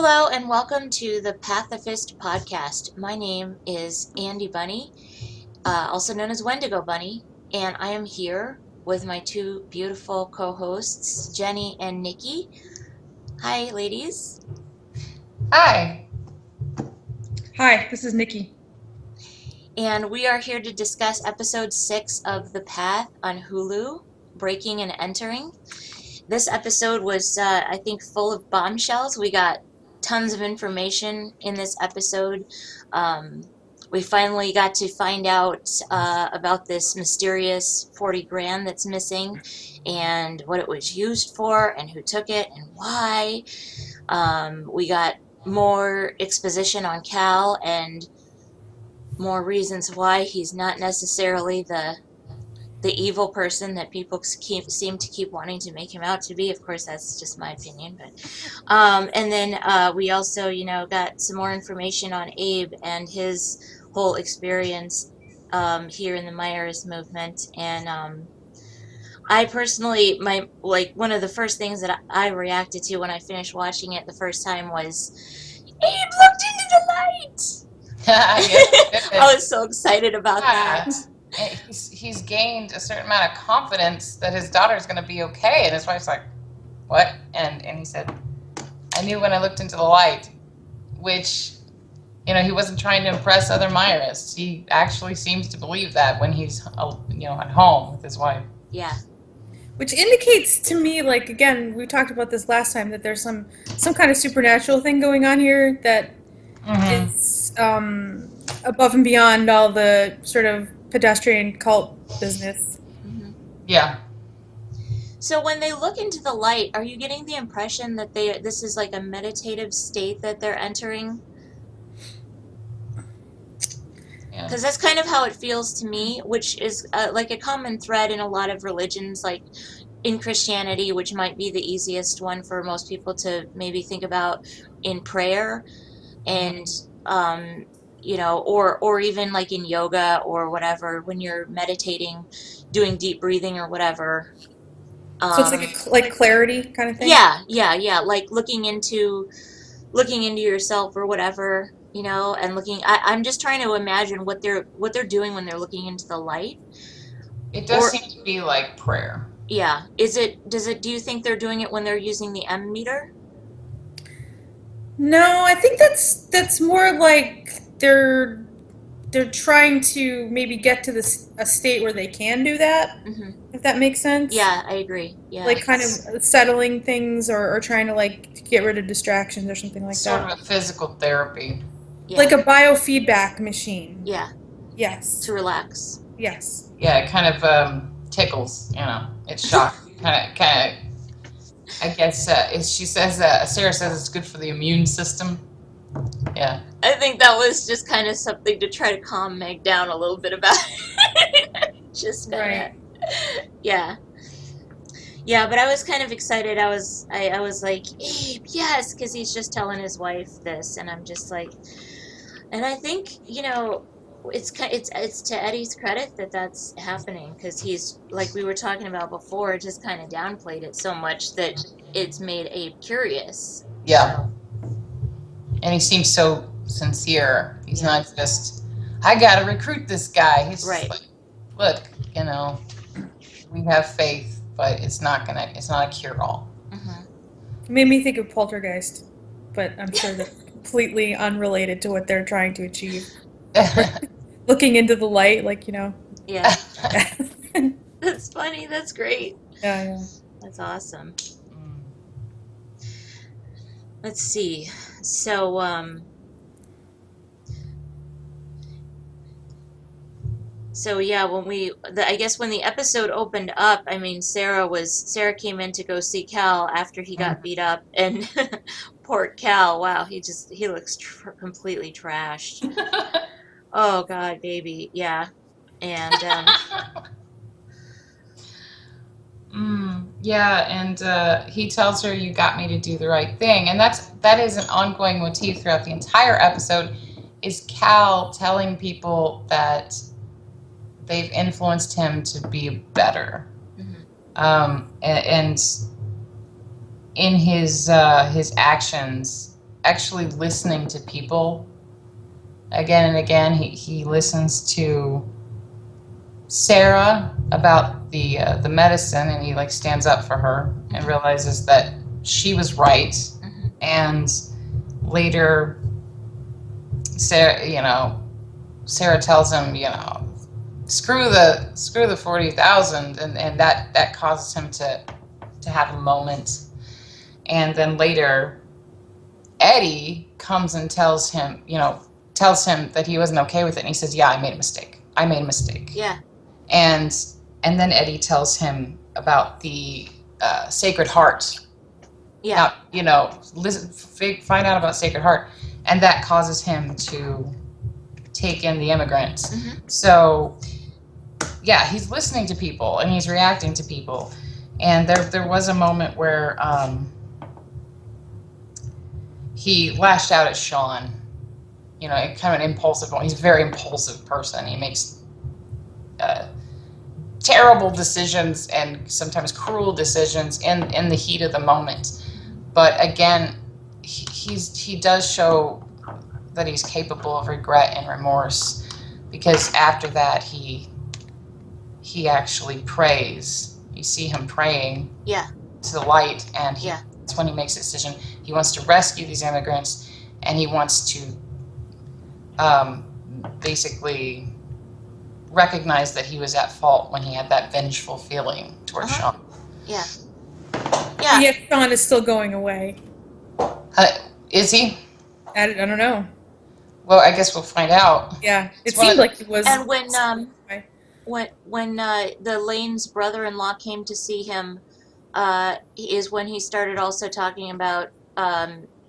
Hello and welcome to the Pathifist podcast. My name is Andi Bunny, also known as Wendigo Bunny, and I am here with my two beautiful co-hosts, Jenny and Nikki. Hi, ladies. Hi. Hi, this is Nikki. And we are here to discuss episode 6 of The Path on Hulu, Breaking and Entering. This episode was, I think, full of bombshells. We got tons of information in this episode. We finally got to find out about this mysterious 40 grand that's missing and what it was used for and who took it and why. We got more exposition on Cal and more reasons why he's not necessarily the evil person that people seem to keep wanting to make him out to be. Of course, that's just my opinion. But and then we also, got some more information on Abe and his whole experience here in the Meyerist Movement. And I personally, one of the first things that I reacted to when I finished watching it the first time was, Abe looked into the light! I was so excited about that. He's gained a certain amount of confidence that his daughter's going to be okay, and his wife's like, what? And he said, I knew when I looked into the light, which, he wasn't trying to impress other Meyerists. He actually seems to believe that when he's, at home with his wife. Yeah. Which indicates to me, again, we talked about this last time, that there's some kind of supernatural thing going on here that is above and beyond all the sort of pedestrian cult business. Mm-hmm. Yeah. So when they look into the light, are you getting the impression that this is like a meditative state that they're entering? Because that's kind of how it feels to me, which is like a common thread in a lot of religions, like in Christianity, which might be the easiest one for most people to maybe think about, in prayer, and or even like in yoga or whatever, when you're meditating, doing deep breathing or whatever. So it's like clarity kind of thing? Yeah. Like looking into yourself or whatever, and looking. I'm just trying to imagine what they're doing when they're looking into the light. It does seem to be like prayer. Yeah. Do you think they're doing it when they're using the M meter? No, I think that's more like they're trying to maybe get to a state where they can do that, if that makes sense. Yeah, I agree. Yeah, like kind of settling things or trying to get rid of distractions or something like sort that. Sort of a physical therapy. Yeah. Like a biofeedback machine. Yeah. Yes. To relax. Yes. Yeah, it kind of tickles. It's shock. kind of. I guess she says Sarah says it's good for the immune system. Yeah. I think that was just kind of something to try to calm Meg down a little bit about it. Just kinda, right. Yeah. Yeah, but I was kind of excited. I was like, Abe, yes, because he's just telling his wife this, and I'm just like, and I think it's to Eddie's credit that that's happening, because he's, like we were talking about before, just kind of downplayed it so much that it's made Abe curious. Yeah. So. And he seems so sincere. He's not just, I gotta recruit this guy. He's right. Just like, look, we have faith, but it's not a cure-all. Mm-hmm. It made me think of Poltergeist, but I'm sure that's completely unrelated to what they're trying to achieve. Looking into the light, Yeah. That's funny. That's great. Yeah. That's awesome. Let's see. So, yeah, I guess when the episode opened up, I mean, Sarah came in to go see Cal after he got beat up, and poor Cal, wow, he looks completely trashed. Oh God, baby, yeah, and he tells her, "You got me to do the right thing," and that is an ongoing motif throughout the entire episode. Is Cal telling people that they've influenced him to be better, and in his actions, actually listening to people again and again. He listens to Sarah about the medicine, and he like stands up for her and realizes that she was right. Mm-hmm. And later, Sarah tells him, screw the 40,000, and that causes him to have a moment. And then later, Eddie comes and tells him that he wasn't okay with it, and he says, "Yeah, I made a mistake. Yeah. And then Eddie tells him about the Sacred Heart. Yeah. Now, find out about Sacred Heart, and that causes him to take in the immigrants. Mm-hmm. So, yeah, he's listening to people and he's reacting to people. And there was a moment where he lashed out at Sean. Kind of an impulsive one. He's a very impulsive person. He makes terrible decisions and sometimes cruel decisions in the heat of the moment. But again, he does show that he's capable of regret and remorse, because after that he actually prays. You see him praying to the light, and that's when he makes a decision. He wants to rescue these immigrants, and he wants to basically recognize that he was at fault when he had that vengeful feeling towards Sean. Yeah. Yet Sean is still going away. Is he? I don't know. Well, I guess we'll find out. Yeah, it seemed like it was. And when the Lane's brother-in-law came to see him, is when he started also talking about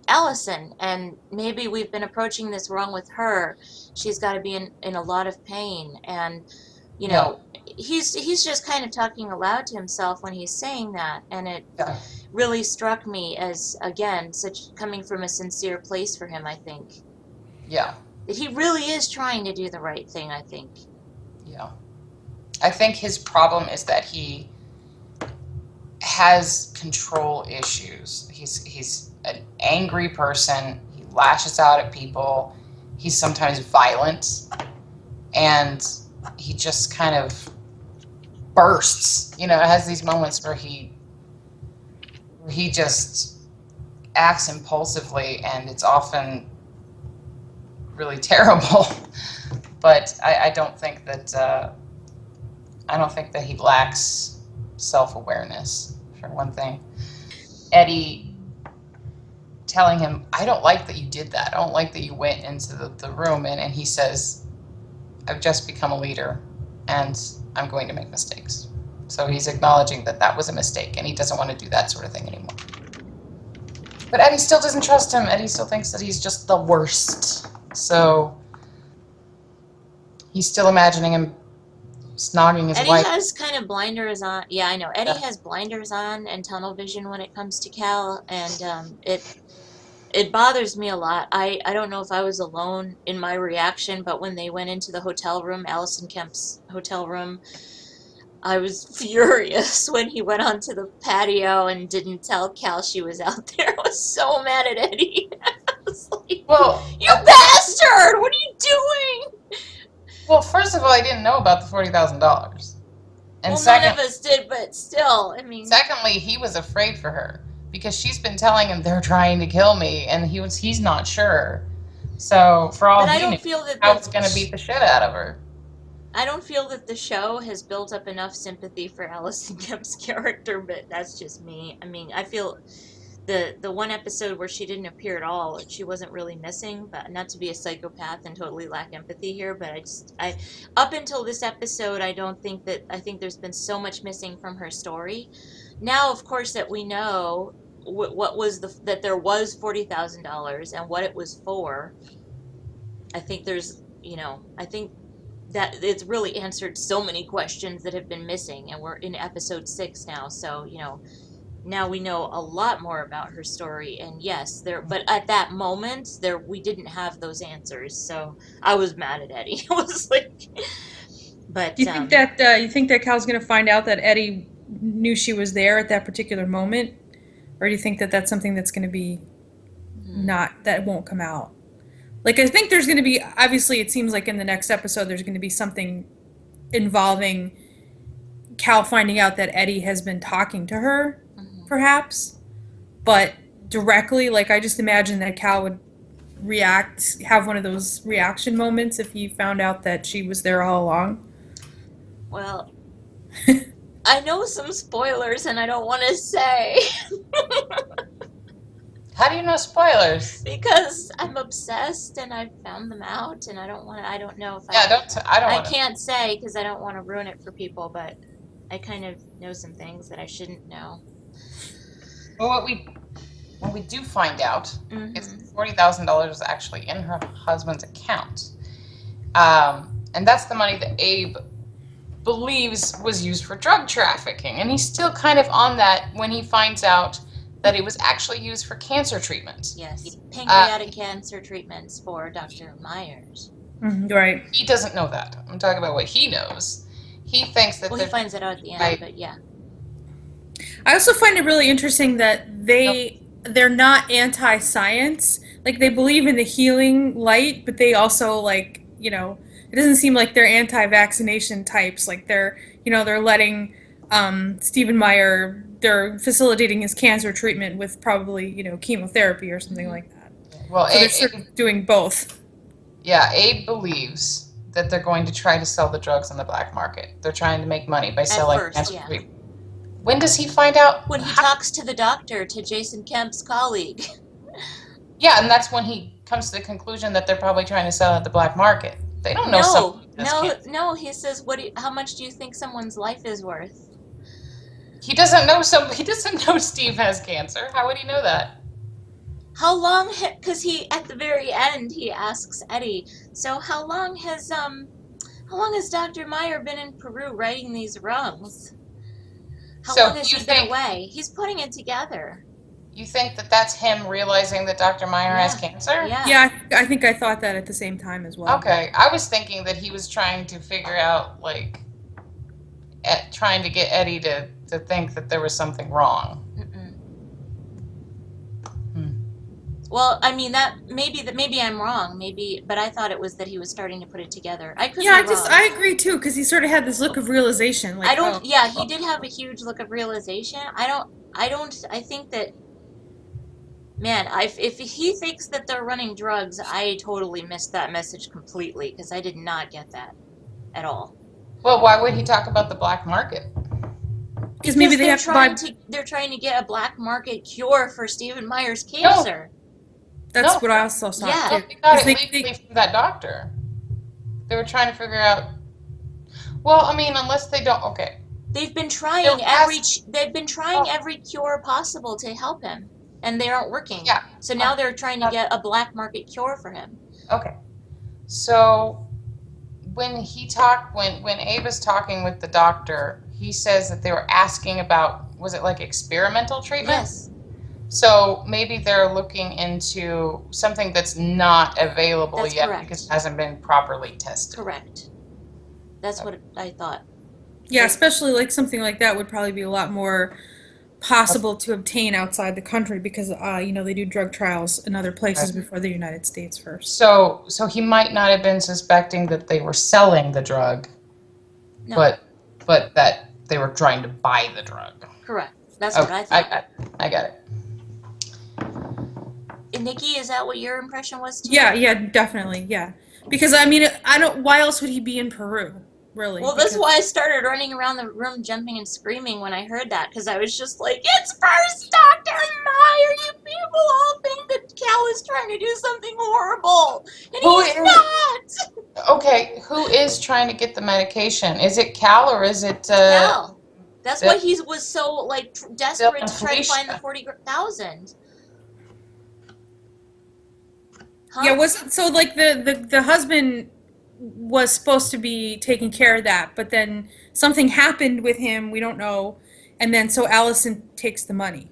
Allison, and maybe we've been approaching this wrong with her. She's got to be in a lot of pain, and he's just kind of talking aloud to himself when he's saying that, and it really struck me as, again, such coming from a sincere place for him. I think. Yeah. That he really is trying to do the right thing. I think. Yeah. I think his problem is that he has control issues. He's an angry person. He lashes out at people. He's sometimes violent, and he just kind of bursts. Has these moments where he just acts impulsively, and it's often really terrible. But I don't think that he lacks self-awareness, for one thing. Eddie telling him, "I don't like that you did that. I don't like that you went into the room," and he says, "I've just become a leader, and I'm going to make mistakes." So he's acknowledging that was a mistake, and he doesn't want to do that sort of thing anymore. But Eddie still doesn't trust him. Eddie still thinks that he's just the worst. So he's still imagining him snogging his wife. Eddie has kind of blinders on. Yeah, I know. Eddie has blinders on and tunnel vision when it comes to Cal, and it bothers me a lot. I don't know if I was alone in my reaction, but when they went into the hotel room, Allison Kemp's hotel room, I was furious when he went onto the patio and didn't tell Cal she was out there. I was so mad at Eddie. I was like, well, you bastard! What are you doing? Well, first of all, I didn't know about the $40,000. And well, none of us did, but still, I mean. Secondly, he was afraid for her because she's been telling him they're trying to kill me, and he's not sure. So for all he knew, I was going to beat the shit out of her. I don't feel that the show has built up enough sympathy for Allison Kemp's character, but that's just me. I mean, I feel the one episode where she didn't appear at all, she wasn't really missing, but not to be a psychopath and totally lack empathy here, but I up until this episode, I think there's been so much missing from her story. Now, of course, that we know what was that there was $40,000 and what it was for, I think there's, I think that it's really answered so many questions that have been missing, and we're in episode 6 now, so, now we know a lot more about her story, and yes, but at that moment, we didn't have those answers, so I was mad at Eddie. I was like, but... You think that Cal's going to find out that Eddie knew she was there at that particular moment? Or do you think that that's something that's going to be that won't come out. Like, I think there's going to be, obviously, it seems like in the next episode, there's going to be something involving Cal finding out that Eddie has been talking to her, perhaps. But directly, like, I just imagine that Cal would have one of those reaction moments if he found out that she was there all along. Well, I know some spoilers and I don't want to say. How do you know spoilers? Because I'm obsessed and I found them out and I don't know if I can't say because I don't want to ruin it for people, but I kind of know some things that I shouldn't know. Well, what we do find out is $40,000 is actually in her husband's account. And that's the money that Abe believes was used for drug trafficking. And he's still kind of on that when he finds out that it was actually used for cancer treatment. Yes, pancreatic cancer treatments for Dr. Myers. Right. He doesn't know that. I'm talking about what he knows. He thinks that... Well, he finds it out at the end, but yeah. I also find it really interesting that they're not anti-science. Like, they believe in the healing light, but they also, like, you know, it doesn't seem like they're anti-vaccination types. Like, they're letting Stephen Meyer... They're facilitating his cancer treatment with probably, you know, chemotherapy or something like that. Well, so they're sort of doing both. Yeah, Abe believes that they're going to try to sell the drugs on the black market. They're trying to make money by selling cancer treatment. When does he find out? When he talks to the doctor, to Jason Kemp's colleague. Yeah, and that's when he comes to the conclusion that they're probably trying to sell at the black market. They don't know. No. He says, how much do you think someone's life is worth? He doesn't know Steve has cancer. How would he know that? How long? Because at the very end, he asks Eddie. So how long has Dr. Meyer been in Peru writing these rungs? How long has he been away? He's putting it together. You think that that's him realizing that Dr. Meyer has cancer? Yeah, I think I thought that at the same time as well. Okay, I was thinking that he was trying to figure out, like, trying to get Eddie to think that there was something wrong. Well, I mean maybe I'm wrong, but I thought it was that he was starting to put it together. I could be wrong. I agree too, because he sort of had this look of realization. Like, he did have a huge look of realization. I think that, man, if he thinks that they're running drugs, I totally missed that message completely because I did not get that at all. Well, why would he talk about the black market? Because maybe they're trying to get a black market cure for Stephen Meyer's cancer. That's what I also saw. Yeah, they got it legally from that doctor. They were trying to figure out. Well, I mean, unless they don't. Okay. They've been trying every cure possible to help him, and they aren't working. Yeah. So now they're trying to get a black market cure for him. Okay. So when Abe was talking with the doctor, he says that they were asking about, was it like experimental treatment? Yes. So maybe they're looking into something that's not available yet because it hasn't been properly tested. Correct. That's what I thought. Yeah, especially like something like that would probably be a lot more possible to obtain outside the country because they do drug trials in other places before the United States first. So he might not have been suspecting that they were selling the drug, but that they were trying to buy the drug. Correct. That's what I thought. I got it. Nikki, is that what your impression was too? Yeah, definitely, yeah. Because I mean, why else would he be in Peru, really? Well, that's why I started running around the room, jumping and screaming when I heard that, because I was just like, "It's first Dr. Meyer! You people all think that Cal is trying to do something horrible, and he's not." Okay, who is trying to get the medication? Is it Cal or is it Cal? That's why he was so desperate to try to find the 40,000. Huh? Yeah, so like the husband was supposed to be taking care of that, but then something happened with him, we don't know, and then so Allison takes the money.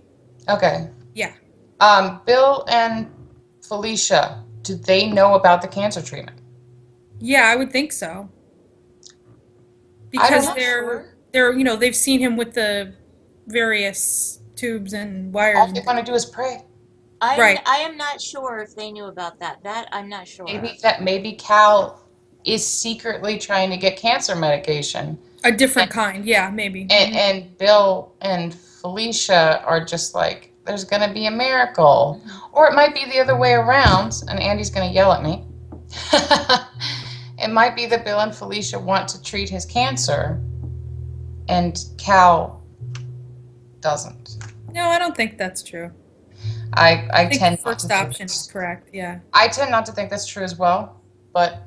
Okay. Yeah. Bill and Felicia, do they know about the cancer treatment? Yeah, I would think so. Because they've seen him with the various tubes and wires. All they want to do is pray. Right. I am not sure if they knew about that. That I'm not sure of. Maybe Cal is secretly trying to get cancer medication, A different and kind. Yeah, maybe. and Bill and Felicia are just like, there's gonna be a miracle, Mhm. or it might be the other way around. And Andy's gonna yell at me. It might be that Bill and Felicia want to treat his cancer, and Cal doesn't. No, I don't think that's true. I I think the tend not to first think option is that's, correct. Yeah. I tend not to think that's true as well, but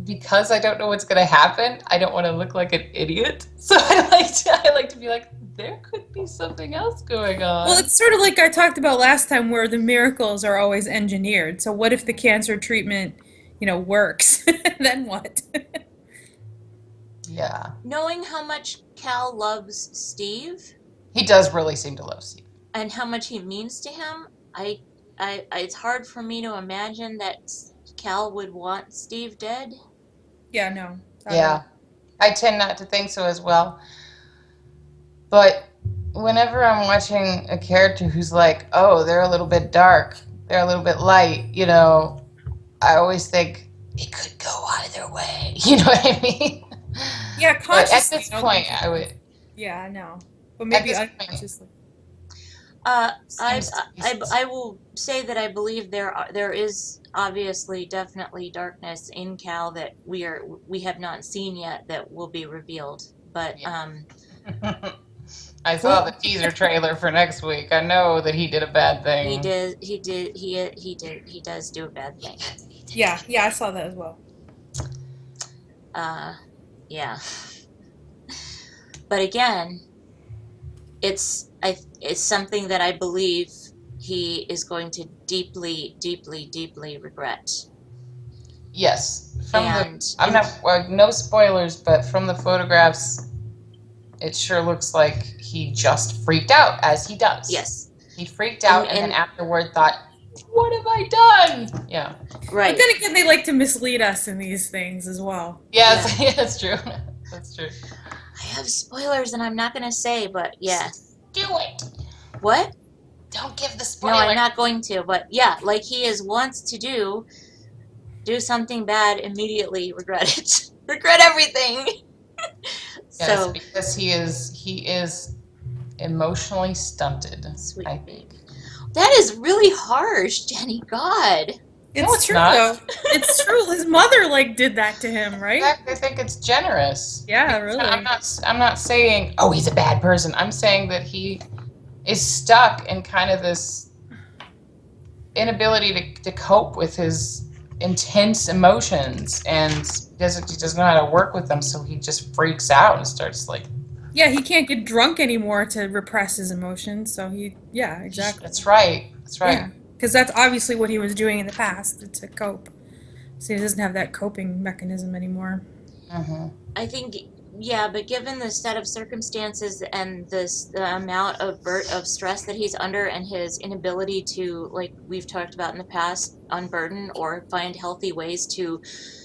because I don't know what's going to happen, I don't want to look like an idiot. So I like to be like, there could be something else going Well, on. it's sort of like I talked about last time, where the miracles are always engineered. So what if the cancer treatment, works? Then what? Yeah, Knowing how much Cal loves Steve he does really seem to love Steve. and how much he means to him, it's hard for me to imagine that Cal would want Steve dead. Yeah, no. Not at Yeah, all. I tend not to think so as well. But whenever I'm watching a character who's like, oh, they're a little bit dark, they're a little bit light, I always think it could go either way. You know what I mean? Yeah, But at consciously, this I don't think point, he I thinks. would. Yeah, I know. But At maybe this point, unconsciously. Uh, I, seems to be. I will say that I believe there is obviously definitely darkness in Cal that we have not seen yet that will be revealed. But Yeah. I saw the Cool. teaser trailer for next week. I know that he did a bad thing. he does do a bad thing. Yeah, yeah, I saw that as well. Uh, yeah. But again, it's something that I believe he is going to deeply, deeply, deeply regret. Yes, And I'm not no spoilers, but from the photographs, it sure looks like he just freaked out, as he does. yes, He freaked out and then afterward thought, "What have I done?" Yeah. But right. then again, they like to mislead us in these things as well. Yes, yeah, that's true. That's true. I have spoilers and I'm not going to say, but yeah. Do it. What? Don't give the No, spoiler. I'm not going to, but yeah, like he is wants to do something bad, immediately regret it. Regret everything. Yes, So, because he is emotionally stunted. sweet I baby. think. That is really harsh, Jenny. God. It's it's true not. though. It's true. His mother did that to him, In right? fact, I think it's generous. Yeah, Because really. I'm not saying, oh, he's a bad person. I'm saying that he is stuck in kind of this inability to cope with his intense emotions, and he doesn't know how to work with them, so he just freaks out and starts like. Yeah, he can't get drunk anymore to repress his emotions. So yeah, exactly. That's right. That's right. Yeah, because that's obviously what he was doing in the past to cope. So he doesn't have that coping mechanism anymore. Mm-hmm. I think, yeah, but given the set of circumstances and the amount of stress that he's under and his inability to, like we've talked about in the past, unburden or find healthy ways to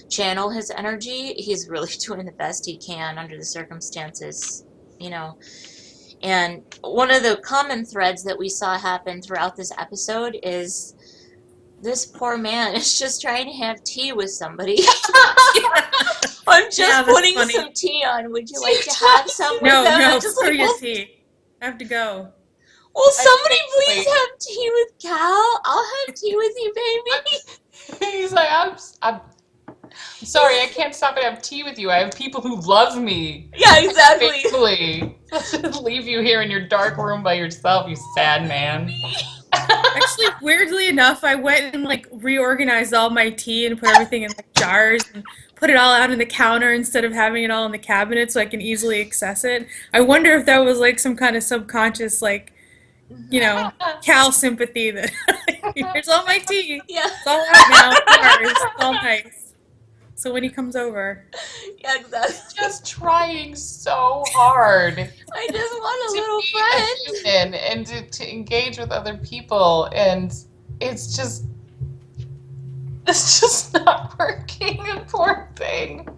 channel his energy, he's really doing the best he can under the circumstances, And one of the common threads that we saw happen throughout this episode is this poor man is just trying to have tea with somebody. I'm just putting funny. some tea on. Would you like to have some with No, them? no, I'm just for like, your well, tea. I have to go. will somebody please Wait. have tea with Cal? I'll have tea with you, baby. He's like, I'm sorry, I can't stop and have tea with you. I have people who love me. Yeah, exactly. Faithfully. Just leave you here in your dark room by yourself, you sad man. Actually, weirdly enough, I went and reorganized all my tea and put everything in jars and put it all out on the counter instead of having it all in the cabinet so I can easily access it. I wonder if that was some kind of subconscious Cal sympathy that here's all my tea. Yeah. It's all out now. It's all nice. So when he comes over. Yeah, exactly. Just trying so hard. I just want a to little be friend. a human and to engage with other people, and it's just not working. The poor thing.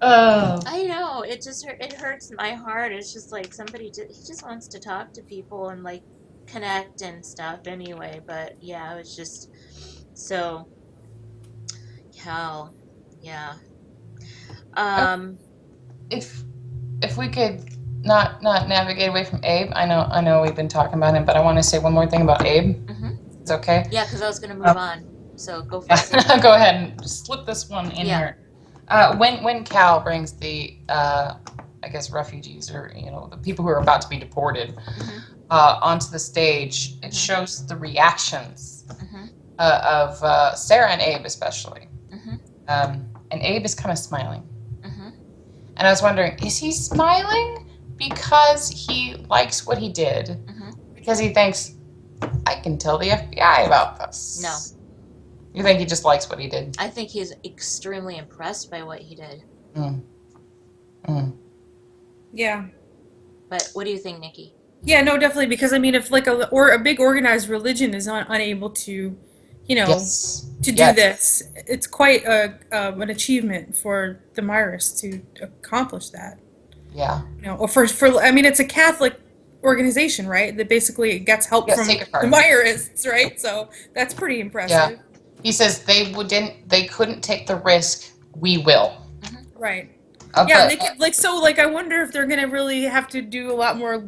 I know, it hurts my heart. It's just like he just wants to talk to people and connect and stuff anyway. But yeah, it was just so Cal, yeah. Um, If we could not navigate away from Abe, I know we've been talking about him, but I want to say one more thing about Abe. It's okay. yeah, because I was gonna move on. So go for it. Yeah, go ahead and slip this one in Yeah. here. When Cal brings the I guess refugees or the people who are about to be deported onto the stage, it shows the reactions of Sarah and Abe especially. And Abe is kind of smiling. And I was wondering, is he smiling because he likes what he did? Because he thinks, I can tell the FBI about this? No. You think he just likes what he did? I think he's extremely impressed by what he did. Yeah. But what do you think, Nikki? Yeah, no, definitely, because I mean, if like a big organized religion is unable to, to do this, it's quite an achievement for the Meyerists to accomplish that. Yeah. Or for I mean, it's a Catholic organization, right? That basically gets help from the Meyerists, right? So that's pretty impressive. Yeah. He says they couldn't take the risk. We will. Right. Yeah, they could, I wonder if they're gonna really have to do a lot more,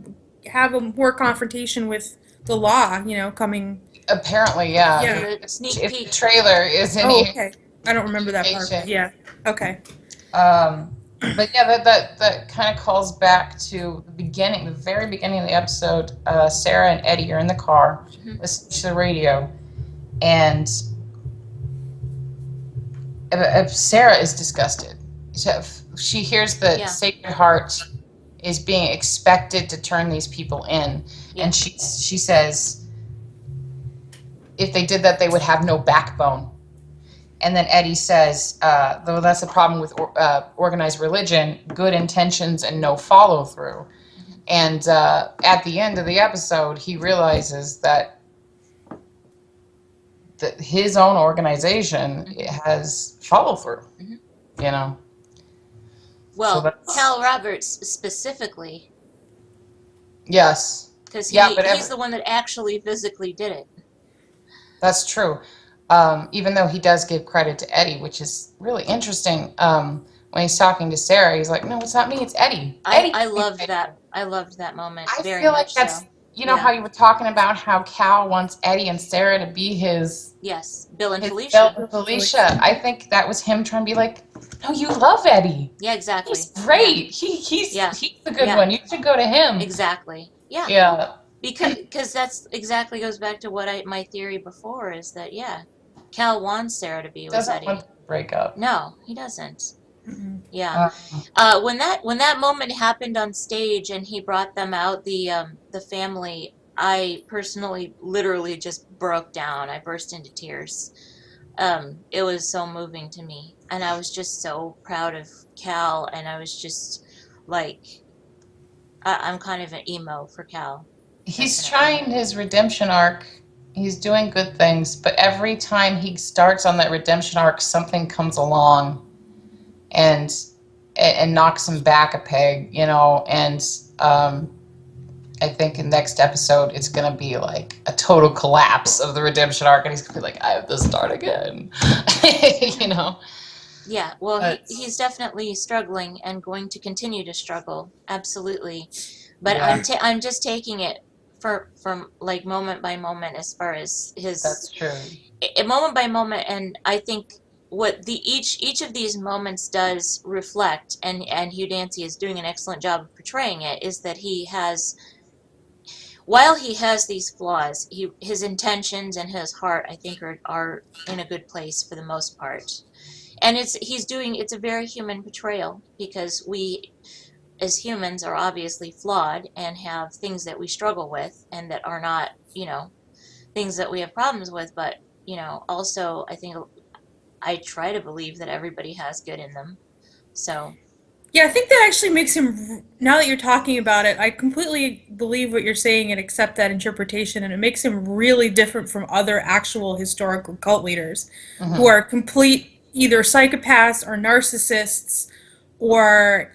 have a more confrontation with the law, coming. Apparently, yeah. Yeah. Sneak peek. If the trailer is in okay. I don't remember that part. But yeah. Okay. But yeah, that kind of calls back to the very beginning of the episode. Sarah and Eddie are in the car, listening to the radio, and Sarah is disgusted. She hears that Sacred Heart is being expected to turn these people in, and she says, if they did that, they would have no backbone. And then Eddie says, though that's the problem with organized religion, good intentions and no follow through. And at the end of the episode, he realizes that his own organization has follow through. Well, so Cal Roberts specifically. Yes. Because he's the one that actually physically did it. That's true. Even though he does give credit to Eddie, which is really interesting. When he's talking to Sarah, he's like, no, it's not me, it's Eddie. I loved that. I loved that moment very much. I feel like that's, how you were talking about how Cal wants Eddie and Sarah to be his... Yes, Bill and Felicia. Bill and Felicia. I think that was him trying to be like, no, you love Eddie. Yeah, exactly. He's great. Yeah. He's the good one. You should go to him. Exactly. Yeah. Yeah. Because that's exactly goes back to what my theory before is that, Cal wants Sarah to be with Eddie. Doesn't want to break up. No, he doesn't. Yeah. When that moment happened on stage and he brought them out, the family, I personally literally just broke down. I burst into tears. It was so moving to me, and I was just so proud of Cal, and I was just like, I'm kind of an emo for Cal. He's trying his redemption arc. He's doing good things, but every time he starts on that redemption arc, something comes along and knocks him back a peg, and I think in next episode it's going to be like a total collapse of the redemption arc, and he's going to be like, I have to start again. Yeah, well, he's definitely struggling and going to continue to struggle, absolutely. But I'm just taking it from like moment by moment as far as his... That's true. Moment by moment, and I think what each of these moments does reflect, and Hugh Dancy is doing an excellent job of portraying it, is that he has... While he has these flaws, his intentions and his heart, I think, are in a good place for the most part. And it's a very human portrayal, because we, as humans, are obviously flawed and have things that we struggle with and that are not, things that we have problems with. But, also, I think I try to believe that everybody has good in them. So... Yeah, I think that actually makes him, now that you're talking about it, I completely believe what you're saying and accept that interpretation, and it makes him really different from other actual historical cult leaders who are complete either psychopaths or narcissists or,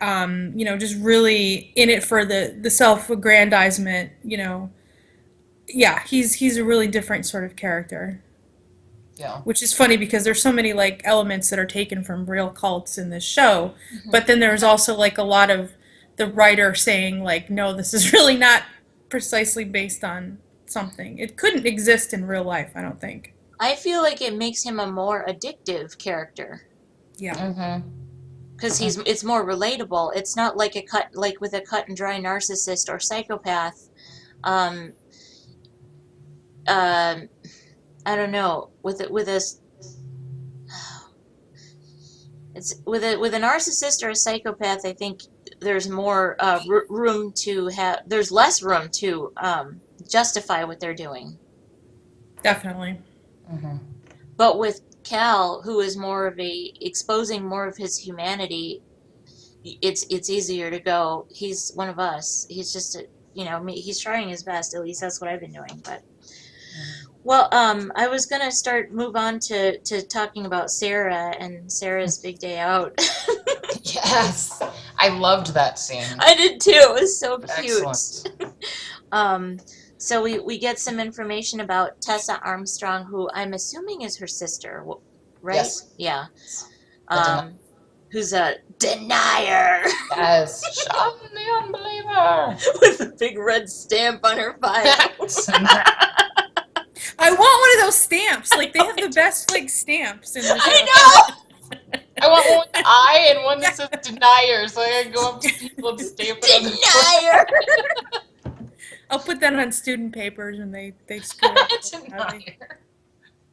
just really in it for the self-aggrandizement, Yeah, he's a really different sort of character. Yeah. Which is funny because there's so many like elements that are taken from real cults in this show, Mhm. but then there's also like a lot of the writer saying like, no, this is really not precisely based on something. It couldn't exist in real life, I don't think. I feel like it makes him a more addictive character Yeah. Mm-hmm. because it's more relatable. It's not like with a cut and dry narcissist or psychopath. Um, uh, I don't know. With a narcissist or a psychopath, I think there's more room to have. There's less room to justify what they're doing. Definitely. Mm-hmm. But with Cal, who is exposing more of his humanity, it's easier to go. He's one of us. He's just he's trying his best. At least that's what I've been doing. But well, I was gonna move on to talking about Sarah and Sarah's big day out. Yes, I loved that scene. I did too. It was so cute. Excellent. So we get some information about Tessa Armstrong, who I'm assuming is her sister, right? Yes. Yeah. A Who's a denier Yes, Sean the Unbeliever. with a big red stamp on her file. I want one of those stamps. Like they have the best like stamps in the show. I know. I want one with I and one that says denier, so I can go up to people and stamp it on the Denier. I'll put that on student papers when they screw up. Denier.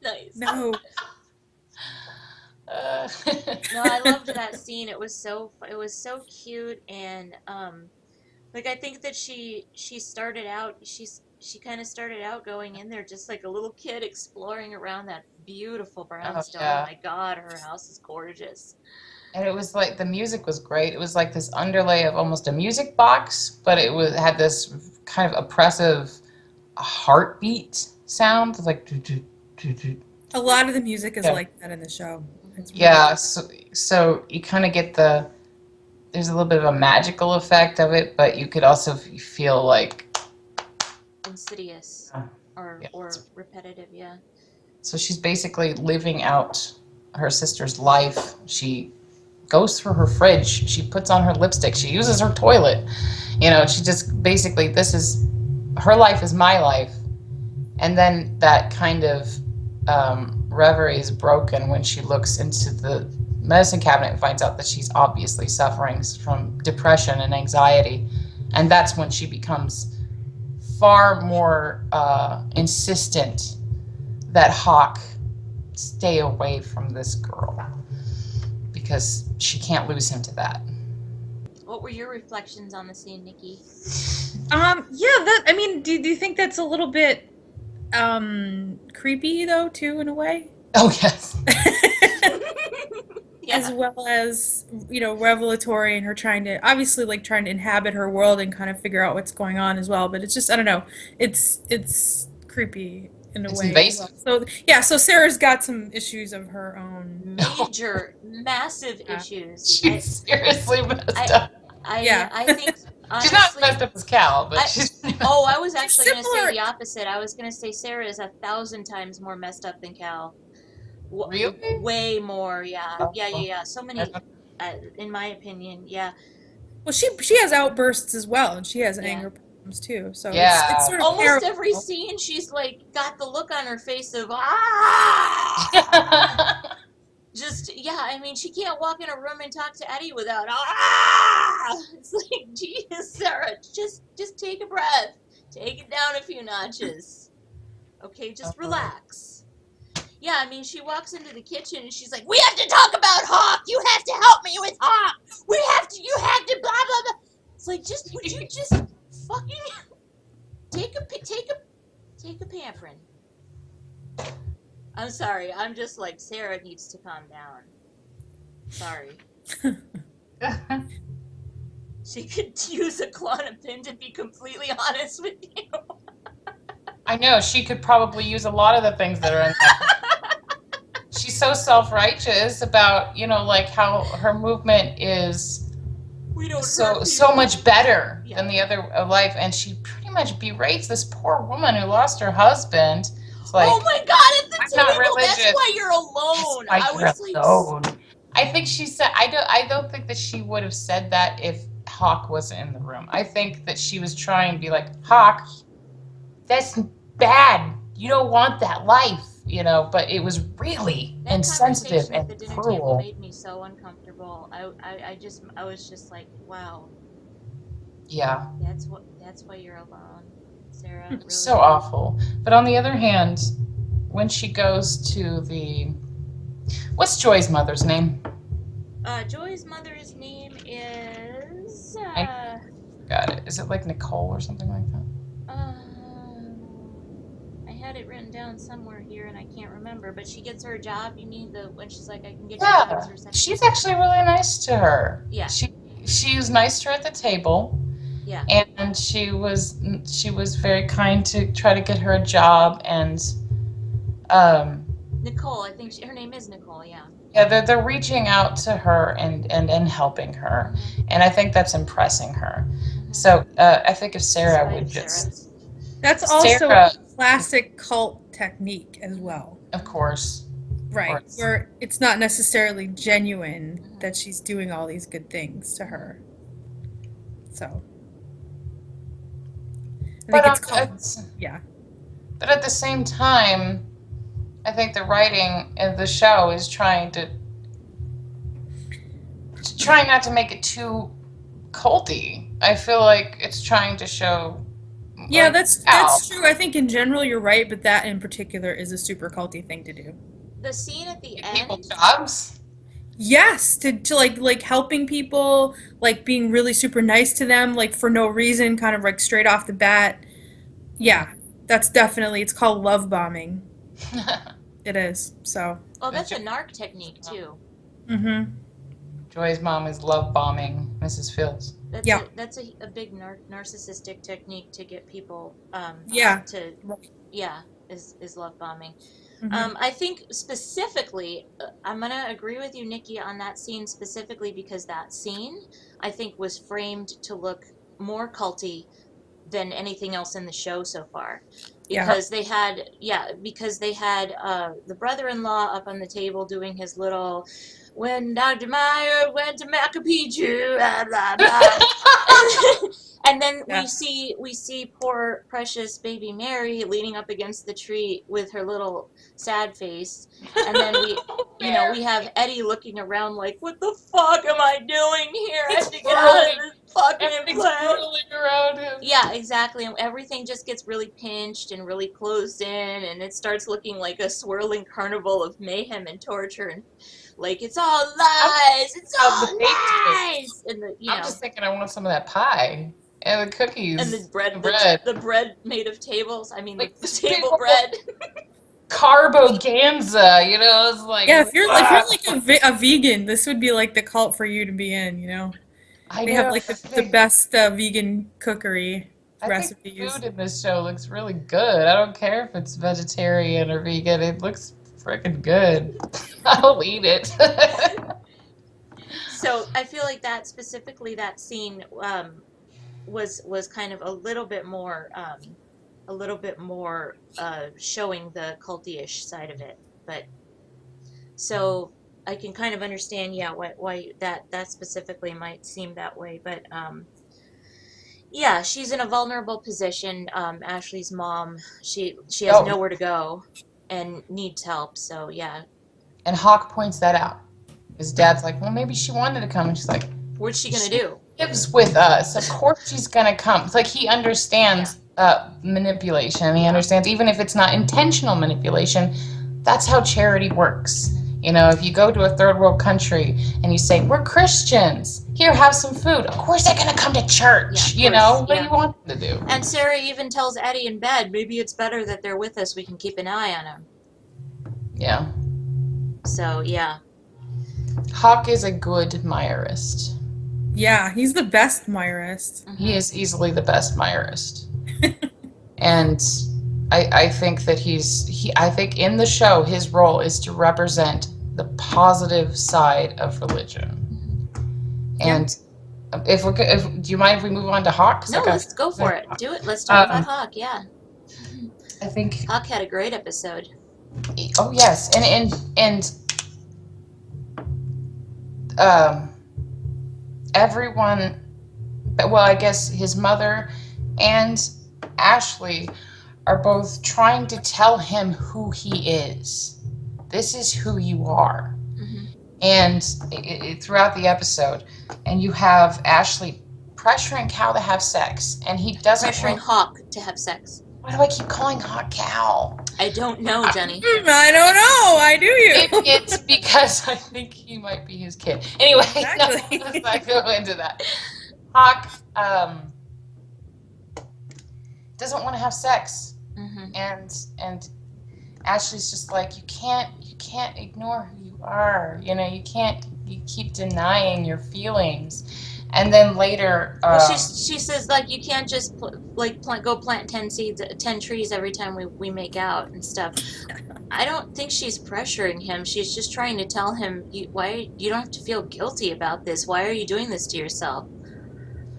Nice. No. No, I loved that scene. It was so cute, and like I think that she started out she kind of started out going in there just like a little kid exploring around that beautiful brownstone. yeah. Oh my God, her house is gorgeous. And it was like the music was great. It was like this underlay of almost a music box, but had this kind of oppressive heartbeat sound, like A lot of the music is like that in the show. It's really yeah. So you kind of get there's a little bit of a magical effect of it, but you could also feel like insidious or repetitive. Yeah. So she's basically living out her sister's life. She goes through her fridge. She puts on her lipstick. She uses her toilet. She just basically, her life is my life. And then that kind of reverie is broken when she looks into the medicine cabinet and finds out that she's obviously suffering from depression and anxiety. And that's when she becomes far more insistent that Hawk stay away from this girl because she can't lose him to that. What were your reflections on the scene, Nikki? Do you think that's a little bit creepy though too in a way? Oh yes. Yeah. As well as, revelatory, and her trying to inhabit her world and kind of figure out what's going on as well. But it's just, I don't know, it's creepy in a way. Invasive. So Sarah's got some issues of her own. Major, massive issues. She's seriously messed up. I think honestly, She's not messed up as Cal, but she's. Oh, I was actually going to say Similar. the opposite. I was going to say Sarah is 1,000 times more messed up than Cal. Really? Way more, yeah. Oh. Yeah. So many, in my opinion, yeah. Well, she has outbursts as well, and she has anger problems too. So it's sort of almost every scene, she's like got the look on her face of just I mean, she can't walk in a room and talk to Eddie without It's like, geez, Sarah, just take a breath, take it down a few notches. Okay, just relax. Yeah, I mean, she walks into the kitchen and she's like, "We have to talk about Hawk. You have to help me with Hawk. You have to blah blah blah." It's like, would you just fucking take a pampering? I'm sorry. I'm just like, Sarah needs to calm down. Sorry. She could use a Klonopin, to be completely honest with you. I know, she could probably use a lot of the things that are in there. She's so self-righteous about, like how her movement is so much better than the other life, and she pretty much berates this poor woman who lost her husband. It's like, oh my God! At the I'm not table, that's religious. why you're alone. That's I why was you're like, alone. I think she said, I don't think that she would have said that if Hawk wasn't in the room. I think that she was trying to be like, Hawk, that's bad. You don't want that life, you know, but it was really that insensitive conversation at and the dinner table cruel. made me so uncomfortable. I was just like, wow. Yeah. That's why you're alone, Sarah. Really. So awful. But on the other hand, when she goes to what's Joy's mother's name? Joy's mother's name is. Got it. Is it like Nicole or something like that? I had it written down somewhere here and I can't remember. But she gets her a job. You mean when she's like, I can get you a job as her secretary? She's actually really nice to her. Yeah. She was nice to her at the table. Yeah. And she was very kind to try to get her a job, and Nicole, I think her name is Nicole. Yeah. Yeah, they're reaching out to her and helping her, and I think that's impressing her. So I think if Sarah would just. That's also a classic cult technique as well. Of course. Right, where it's not necessarily genuine that she's doing all these good things to her. So. I think it's called, yeah. But at the same time, I think the writing of the show is trying not to make it too culty. I feel like it's trying to show. Yeah, that's true. I think in general you're right, but that in particular is a super culty thing to do. The scene at the end. People jobs. Yes, to like helping people, like being really super nice to them, like for no reason, kind of like straight off the bat. Yeah, that's definitely, it's called love bombing. It is, so. Oh, that's a narc technique too. Mm-hmm. Joy's mom is love bombing Mrs. Fields. That's a big narcissistic technique to get people is love bombing. Mm-hmm. I think specifically, I'm going to agree with you, Nikki, on that scene specifically because that scene, I think, was framed to look more culty than anything else in the show so far. Because they had the brother-in-law up on the table doing his little, when Dr. Meyer went to Macapiju, blah, blah, blah. And then we see poor precious baby Mary leaning up against the tree with her little sad face, and then we have Eddie looking around like, what the fuck am I doing here? I have to get out of this fucking place. Around him. Yeah, exactly. And everything just gets really pinched and really closed in, and it starts looking like a swirling carnival of mayhem and torture, and like it's all lies. It's all lies. And I'm just thinking, I want some of that pie. And the cookies. And the bread. The bread made of tables. I mean, like the table bread. Carboganza, you know, it's like. Yeah, if you're like a vegan, this would be like the cult for you to be in, you know? They have like the best vegan cookery recipes. I think food in this show looks really good. I don't care if it's vegetarian or vegan. It looks freaking good. I'll eat it. So I feel like that scene was kind of a little bit more showing the culty-ish side of it, but so I can kind of understand why that specifically might seem that way, but she's in a vulnerable position. Ashley's mom, she has nowhere to go and needs help, so yeah. And Hawk points that out. His dad's like, well, maybe she wanted to come, and she's like, what's she gonna do? Lives with us. Of course she's gonna come. It's like he understands manipulation. He understands, even if it's not intentional manipulation, that's how charity works. You know, if you go to a third world country and you say, we're Christians, here, have some food. Of course they're gonna come to church. You know, what do you want them to do? And Sarah even tells Eddie in bed, maybe it's better that they're with us. We can keep an eye on them. Yeah. So, yeah. Hawk is a good Meyerist. Yeah, he's the best Meyerist. Mm-hmm. He is easily the best Meyerist. And I think that I think in the show his role is to represent the positive side of religion. And Do you mind if we move on to Hawk? 'Cause No, I got let's go for it. Do it. Let's talk about Hawk. Yeah, I think. Hawk had a great episode. Oh yes, and um, everyone. Well, I guess his mother and Ashley are both trying to tell him who he is. This is who you are. Mm-hmm. And throughout the episode, and you have Ashley pressuring Cal to have sex, and he doesn't. Pressuring Hawk to have sex. Why do I keep calling Hawk Cal? I don't know, Jenny. I don't know. I do you. It's because I think he might be his kid. Anyway, Exactly. no, let's not go into that. Hawk doesn't want to have sex, Mm-hmm. and Ashley's just like, you can't ignore who you are. You keep denying your feelings. And then later, Well, she says, like, you can't just go plant 10 trees every time we make out and stuff. I don't think she's pressuring him. She's just trying to tell him, why you don't have to feel guilty about this. Why are you doing this to yourself?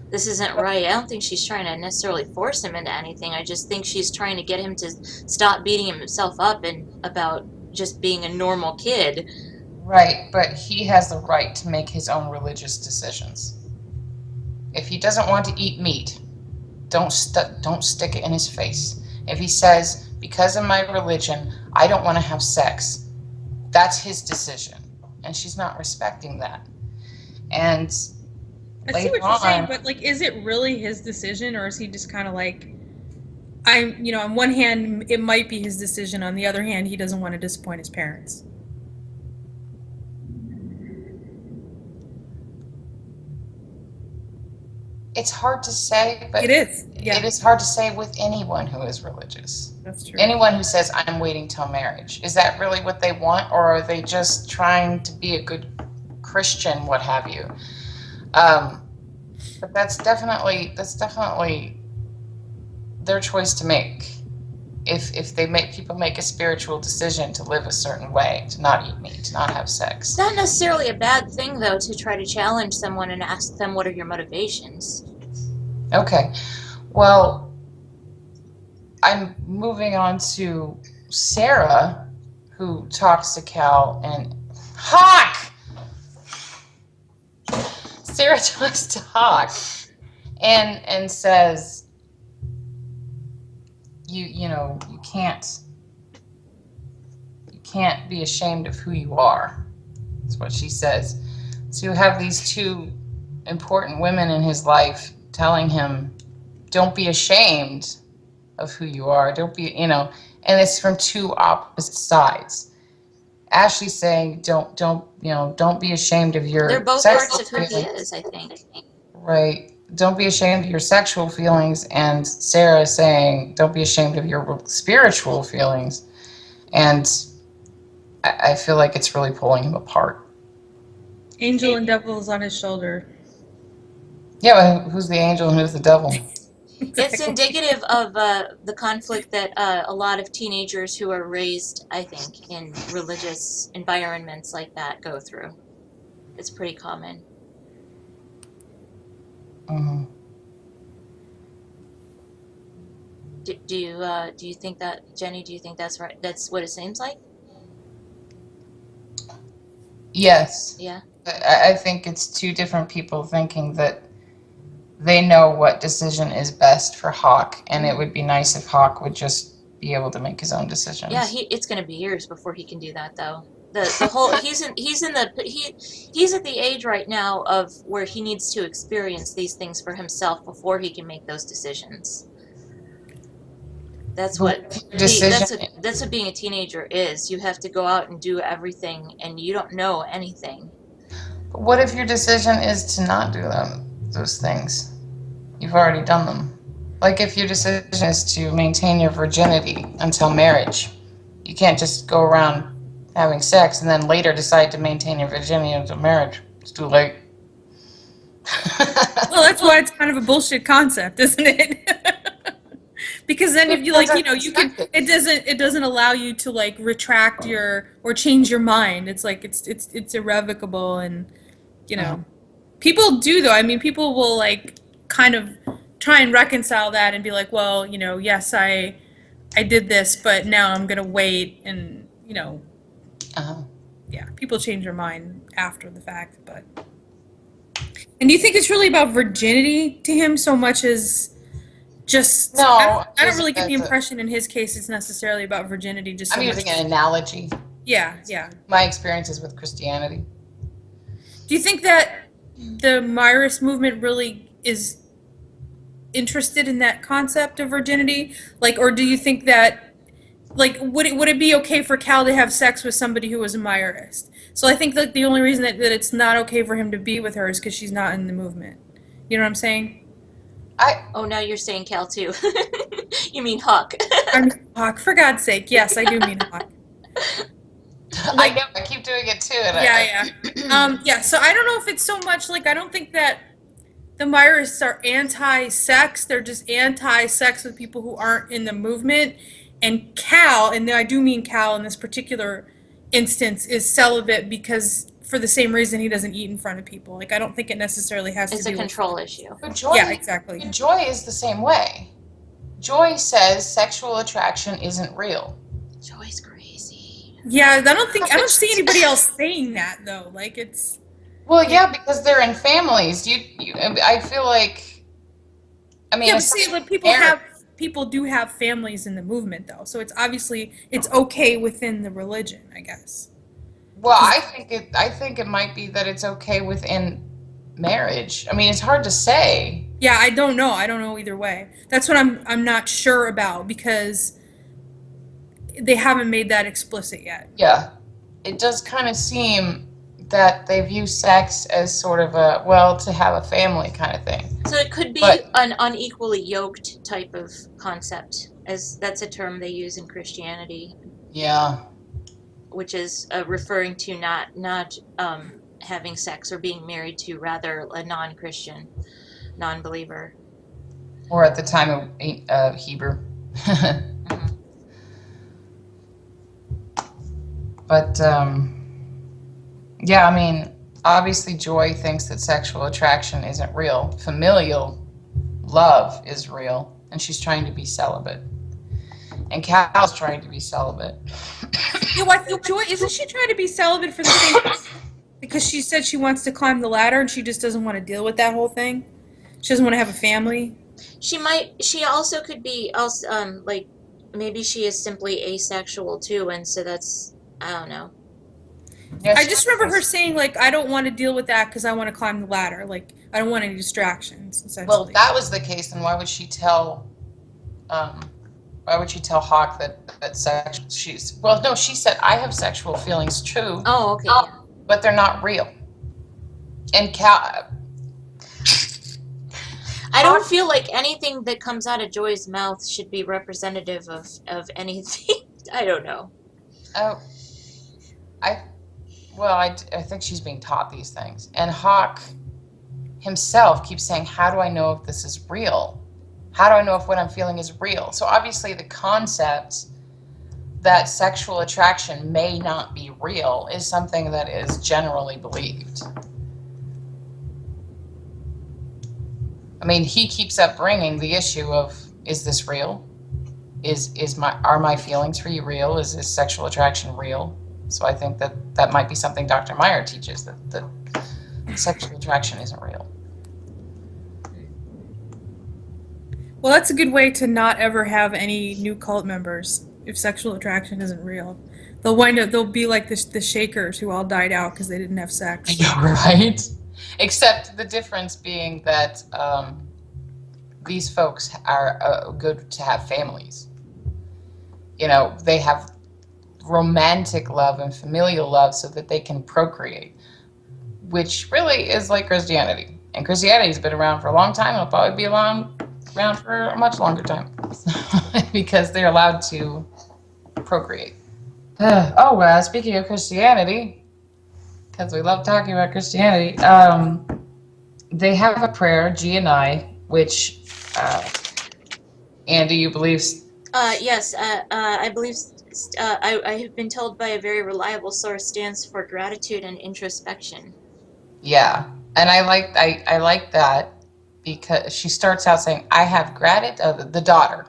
This isn't right. I don't think she's trying to necessarily force him into anything. I just think she's trying to get him to stop beating himself up and about just being a normal kid. Right, but he has the right to make his own religious decisions. If he doesn't want to eat meat, don't stick it in his face. If he says, because of my religion, I don't want to have sex, that's his decision. And she's not respecting that. And I see what you're saying, but like, is it really his decision, or is he just kind of like, on one hand, it might be his decision. On the other hand, he doesn't want to disappoint his parents. It's hard to say, but it is. Yeah. It is hard to say with anyone who is religious. That's true. Anyone who says, I'm waiting till marriage. Is that really what they want, or are they just trying to be a good Christian, what have you? But that's definitely their choice to make. If people make a spiritual decision to live a certain way, to not eat meat, to not have sex. It's not necessarily a bad thing, though, to try to challenge someone and ask them, what are your motivations? Okay. Well, I'm moving on to Sarah, who talks to Cal, and Hawk! Sarah talks to Hawk and says, you can't be ashamed of who you are. That's what she says. So you have these two important women in his life telling him, don't be ashamed of who you are. Don't be, and it's from two opposite sides. Ashley's saying, don't be ashamed of your They're both parts of who he is, I think. Right. Don't be ashamed of your sexual feelings, and Sarah is saying, don't be ashamed of your spiritual feelings. And I feel like it's really pulling him apart. Angel and devil is on his shoulder. Yeah, but who's the angel and who's the devil? It's indicative of the conflict that a lot of teenagers who are raised, I think, in religious environments like that go through. It's pretty common. Mm-hmm. Do you think that, Jenny? Do you think that's right? That's what it seems like. Yes. Yeah. I think it's two different people thinking that they know what decision is best for Hawk, and it would be nice if Hawk would just be able to make his own decisions. Yeah, it's going to be years before he can do that, though. The whole he's at the age right now of where he needs to experience these things for himself before he can make those decisions. That's what that's what being a teenager is. You have to go out and do everything, and you don't know anything. But what if your decision is to not do those things? You've already done them. Like if your decision is to maintain your virginity until marriage, you can't just go around having sex and then later decide to maintain your virginity until marriage. It's too late. Well, that's why it's kind of a bullshit concept, isn't it? Because then if you it doesn't allow you to like retract or change your mind. It's like it's irrevocable, and People do, though. I mean, people will, like, kind of try and reconcile that and be like, well, yes, I did this, but now I'm going to wait and, Uh-huh. yeah, people change their mind after the fact, but. And do you think it's really about virginity to him so much as just, No, I don't really get the impression in his case it's necessarily about virginity, just so I'm much. using an analogy. Yeah. My experiences with Christianity. Do you think that the Meyerist movement really is interested in that concept of virginity? Like, or do you think that, like, would it be okay for Cal to have sex with somebody who was a Meyerist? So I think that the only reason that it's not okay for him to be with her is because she's not in the movement. You know what I'm saying? Oh, now you're saying Cal too. You mean Hawk. I mean Hawk, for God's sake. Yes, I do mean Hawk. I know, I keep doing it too. Yeah, so I don't know if it's so much, like, I don't think that the Meyerists are anti-sex. They're just anti-sex with people who aren't in the movement. And Cal, and I do mean Cal in this particular instance, is celibate because for the same reason he doesn't eat in front of people. Like, I don't think it necessarily has It's to a do control issue. But Joy, yeah, exactly. Joy is the same way. Joy says sexual attraction isn't real. Joy's crazy. Yeah, I don't see anybody else saying that, though. Like, it's... Well, yeah, because they're in families. I feel like, I mean... Yeah, but see, like, people do have families in the movement, though. So it's obviously, it's okay within the religion, I guess. Well, I think it might be that it's okay within marriage. I mean, it's hard to say. Yeah, I don't know. I don't know either way. That's what I'm not sure about because they haven't made that explicit yet. Yeah. It does kind of seem that they view sex as sort of to have a family kind of thing. So it could be an unequally yoked type of concept, as that's a term they use in Christianity. Yeah. Which is referring to not having sex or being married to, rather a non-Christian, non-believer. Or at the time of Hebrew. Mm-hmm. But, yeah, I mean, obviously Joy thinks that sexual attraction isn't real. Familial love is real, and she's trying to be celibate. And Cal's trying to be celibate. Yeah, well, I think Joy, isn't she trying to be celibate for the same reason? Because she said she wants to climb the ladder and she just doesn't want to deal with that whole thing? She doesn't want to have a family? She also could be, like, maybe she is simply asexual too, and so that's, I don't know. Yeah, I just remember her saying, like, I don't want to deal with that because I want to climb the ladder. Like, I don't want any distractions, essentially. Well, if that was the case, then why would she tell Hawk that sex? She said I have sexual feelings too. Oh, okay. But they're not real. And Cal, I don't feel like anything that comes out of Joy's mouth should be representative of anything. I don't know. Oh, I think she's being taught these things. And Hawk himself keeps saying, how do I know if this is real? How do I know if what I'm feeling is real? So obviously the concept that sexual attraction may not be real is something that is generally believed. I mean, he keeps up bringing the issue of, is this real? Are my feelings for you real? Is this sexual attraction real? So I think that might be something Dr. Meyer teaches, that sexual attraction isn't real. Well, that's a good way to not ever have any new cult members if sexual attraction isn't real. They'll be like the Shakers who all died out because they didn't have sex. I know, right? Except the difference being that these folks are good to have families. You know, they have romantic love and familial love so that they can procreate, which really is like Christianity. And Christianity's been around for a long time. It'll probably be around for a much longer time because they're allowed to procreate. Speaking of Christianity, because we love talking about Christianity, they have a prayer, G and I, which Andi, you believe? Yes, I believe. I have been told by a very reliable source stands for gratitude and introspection. Yeah, And I like that because she starts out saying, I have gratitude, the daughter,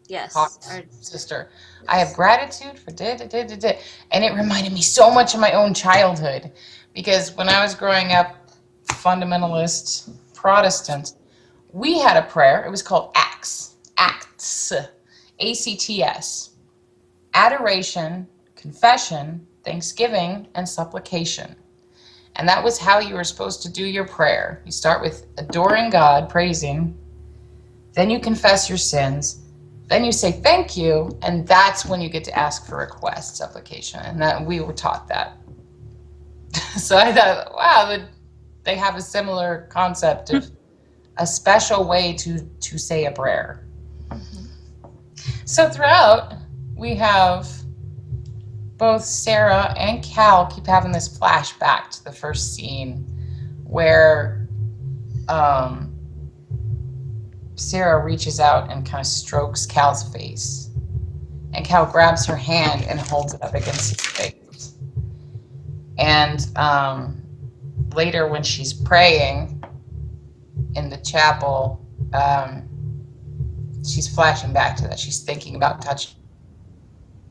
Yes. Hawk's sister. I have gratitude for da, da, da, da, da. And it reminded me so much of my own childhood because when I was growing up, fundamentalist Protestant, we had a prayer. It was called ACTS. ACTS. ACTS. Adoration, confession, thanksgiving, and supplication. And that was how you were supposed to do your prayer. You start with adoring God, praising, then you confess your sins, then you say thank you, and that's when you get to ask for requests, supplication. And that we were taught that. So I thought, wow, they have a similar concept of a special way to say a prayer. So throughout, we have both Sarah and Cal keep having this flashback to the first scene where Sarah reaches out and kind of strokes Cal's face. And Cal grabs her hand and holds it up against his face. And later when she's praying in the chapel, she's flashing back to that. She's thinking about touching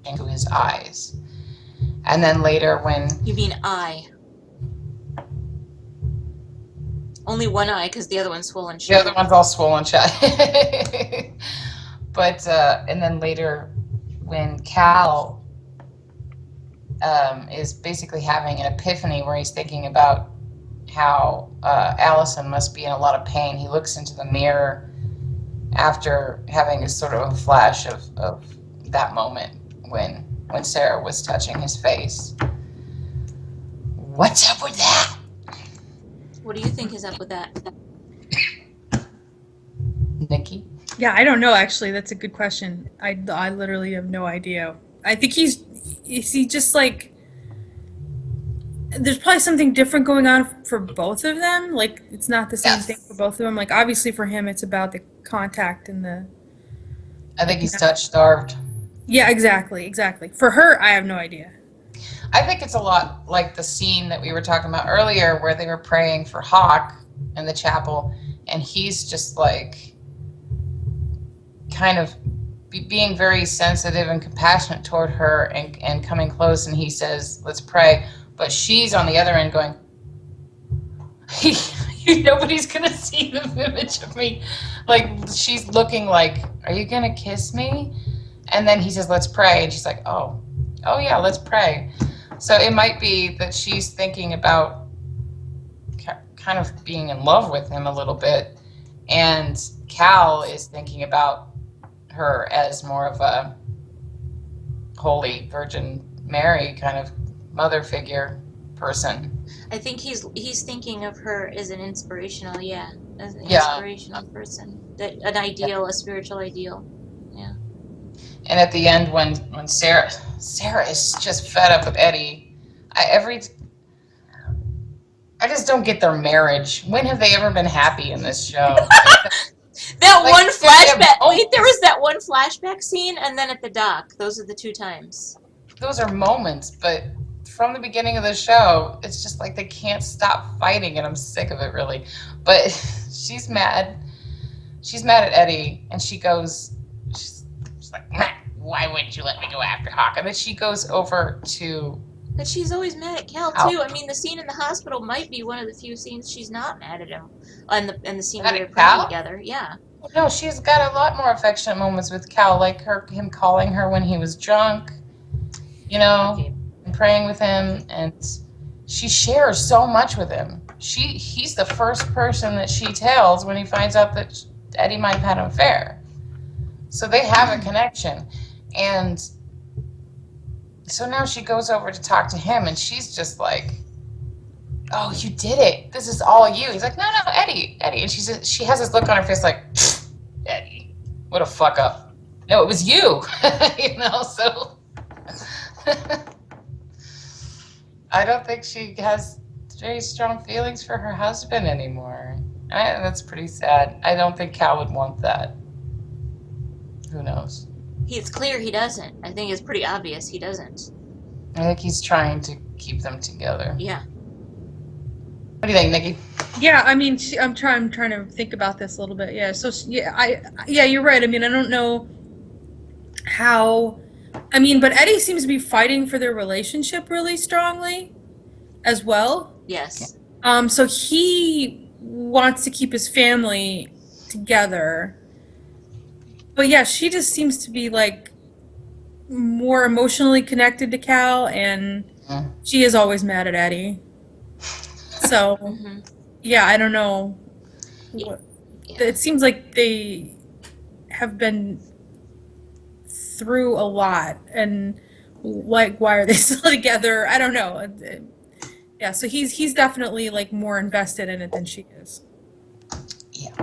into his eyes. And then later when... You mean eye. Only one eye, because the other one's swollen shut. The other one's all swollen shut. But, and then later when Cal is basically having an epiphany where he's thinking about how Allison must be in a lot of pain, he looks into the mirror after having a sort of a flash of that moment when Sarah was touching his face. What's up with that? What do you think is up with that? Nikki? Yeah, I don't know, actually. That's a good question. I literally have no idea. I think is he just like, there's probably something different going on for both of them. Like, it's not the same thing for both of them. Like, obviously for him, it's about the contact and the... I think he's touch-starved. Yeah, exactly. For her, I have no idea. I think it's a lot like the scene that we were talking about earlier where they were praying for Hawk in the chapel, and he's just like kind of being very sensitive and compassionate toward her and coming close, and he says, let's pray. But she's on the other end going, nobody's going to see the image of me. Like, she's looking like, are you going to kiss me? And then he says, let's pray. And she's like, oh yeah, let's pray. So it might be that she's thinking about kind of being in love with him a little bit. And Cal is thinking about her as more of a Holy Virgin Mary kind of mother figure person. I think he's thinking of her as an inspirational, as an inspirational person. An ideal, a spiritual ideal. Yeah. And at the end, when Sarah is just fed up with Eddie, I just don't get their marriage. When have they ever been happy in this show? That like, one flashback. Wait, there was that one flashback scene, and then at the dock. Those are the two times. Those are moments, but from the beginning of the show, it's just like they can't stop fighting, and I'm sick of it, really. But she's mad. She's mad at Eddie, and she's like, why wouldn't you let me go after Hawk? And then she goes over to... But she's always mad at Cal, too. I mean, the scene in the hospital might be one of the few scenes she's not mad at him. And the scene where they're praying together, yeah. No, she's got a lot more affectionate moments with Cal, like him calling her when he was drunk, and praying with him, and she shares so much with him. He's the first person that she tells when he finds out that Eddie might have had an affair. So they have a connection. And so now she goes over to talk to him, and she's just like, oh, you did it. This is all you. He's like, no, Eddie. And she has this look on her face like, Eddie, what a fuck up. No, it was you. So I don't think she has very strong feelings for her husband anymore. That's pretty sad. I don't think Cal would want that. Who knows? It's clear he doesn't. I think it's pretty obvious he doesn't. I think he's trying to keep them together. Yeah. What do you think, Nikki? Yeah, I mean, I'm trying to think about this a little bit. Yeah, so yeah, you're right. I mean, I don't know how. I mean, but Eddie seems to be fighting for their relationship really strongly as well. Yes. So he wants to keep his family together. But yeah, she just seems to be like more emotionally connected to Cal, and she is always mad at Eddie. So Mm-hmm. yeah, I don't know. Yeah. It seems like they have been through a lot, and like, why are they still together? I don't know. Yeah, so he's definitely like more invested in it than she is. Yeah.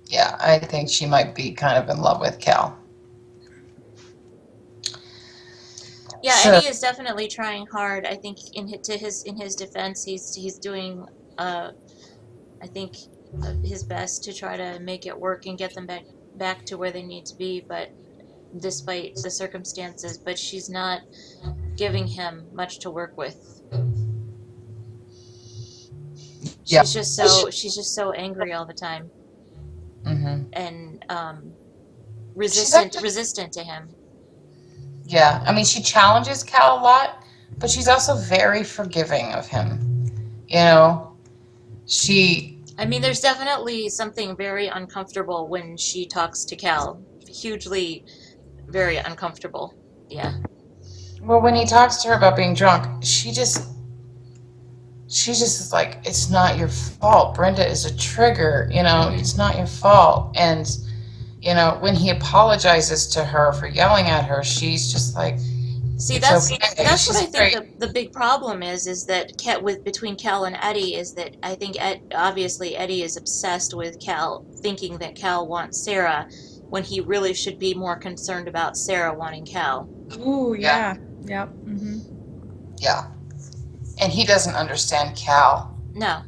Yeah, I think she might be kind of in love with Cal. Yeah, So, Eddie is definitely trying hard. I think in his defense, he's doing I think his best to try to make it work and get them back to where they need to be. But despite the circumstances, but she's not giving him much to work with. yeah. She's just so angry all the time Mm-hmm. and She's actually, resistant to him. yeah. I mean, she challenges Cal a lot, but she's also very forgiving of him. You know, I mean, there's definitely something very uncomfortable when she talks to Cal. Hugely, very uncomfortable. Yeah. well, when he talks to her about being drunk, she just is like, it's not your fault. Brenda is a trigger, it's not your fault. And, when he apologizes to her for yelling at her, she's just like, see, it's that's okay. that's what She's I think the big problem is that between Cal and Eddie is that I think obviously Eddie is obsessed with Cal, thinking that Cal wants Sarah when he really should be more concerned about Sarah wanting Cal. Ooh, Yeah. Yep. Yeah. And he doesn't understand Cal No,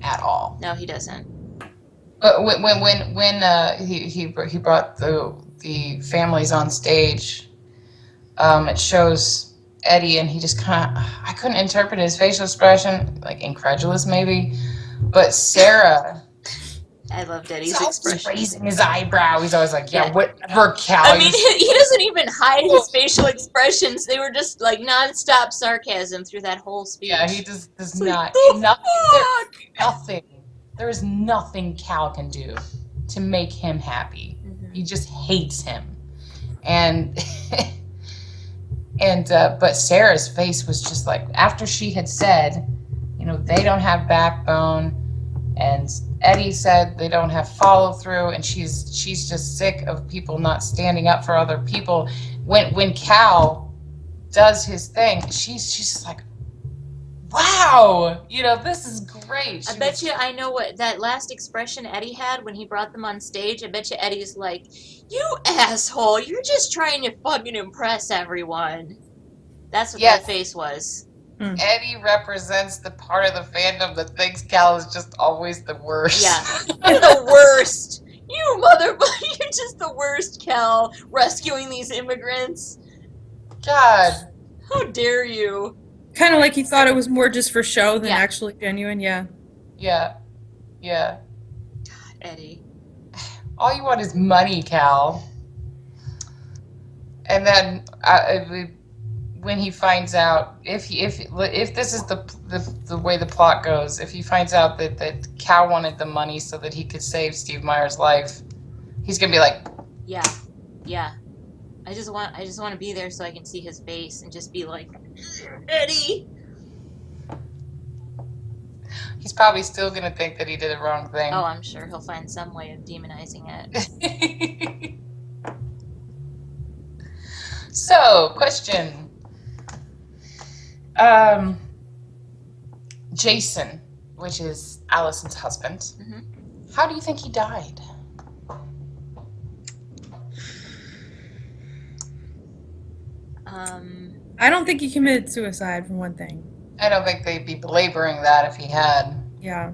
at all. no, he doesn't. But when he brought the families on stage, it shows Eddie, and he just kind of, I couldn't interpret his facial expression, like incredulous maybe, but Sarah, I loved Eddie's he's always expression. raising his eyebrow. He's always like, yeah, Yeah. whatever, Cal. I mean, he doesn't even hide his facial expressions. They were just like nonstop sarcasm through that whole speech. Yeah, he just does It's not. like, Nothing. There is nothing Cal can do to make him happy. Mhm. He just hates him, and but Sarah's face was just like, after she had said, they don't have backbone, and Eddie said they don't have follow through, and she's just sick of people not standing up for other people. When Cal does his thing, she's just like, wow, this is great. I bet you I know what that last expression Eddie had when he brought them on stage. I bet you Eddie's like, "You asshole! You're just trying to fucking impress everyone." That's what that face was. Eddie represents the part of the fandom that thinks Cal is just always the worst. Yeah, you're the worst. You motherfucker! You're just the worst, Cal. Rescuing these immigrants. God, how dare you? Kind of like he thought it was more just for show than Yeah. actually genuine. Yeah. Yeah. Yeah. God, Eddie. All you want is money, Cal. And then when he finds out, if this is the way the plot goes, if he finds out that Cal wanted the money so that he could save Steve Meyer's life, he's gonna be like, yeah. I just want to be there so I can see his face and just be like, Eddie. He's probably still gonna think that he did the wrong thing. Oh, I'm sure he'll find some way of demonizing it. So, question. Jason, which is Allison's husband, Mm-hmm. how do you think he died? I don't think he committed suicide, for one thing. I don't think they'd be belaboring that if he had. Yeah.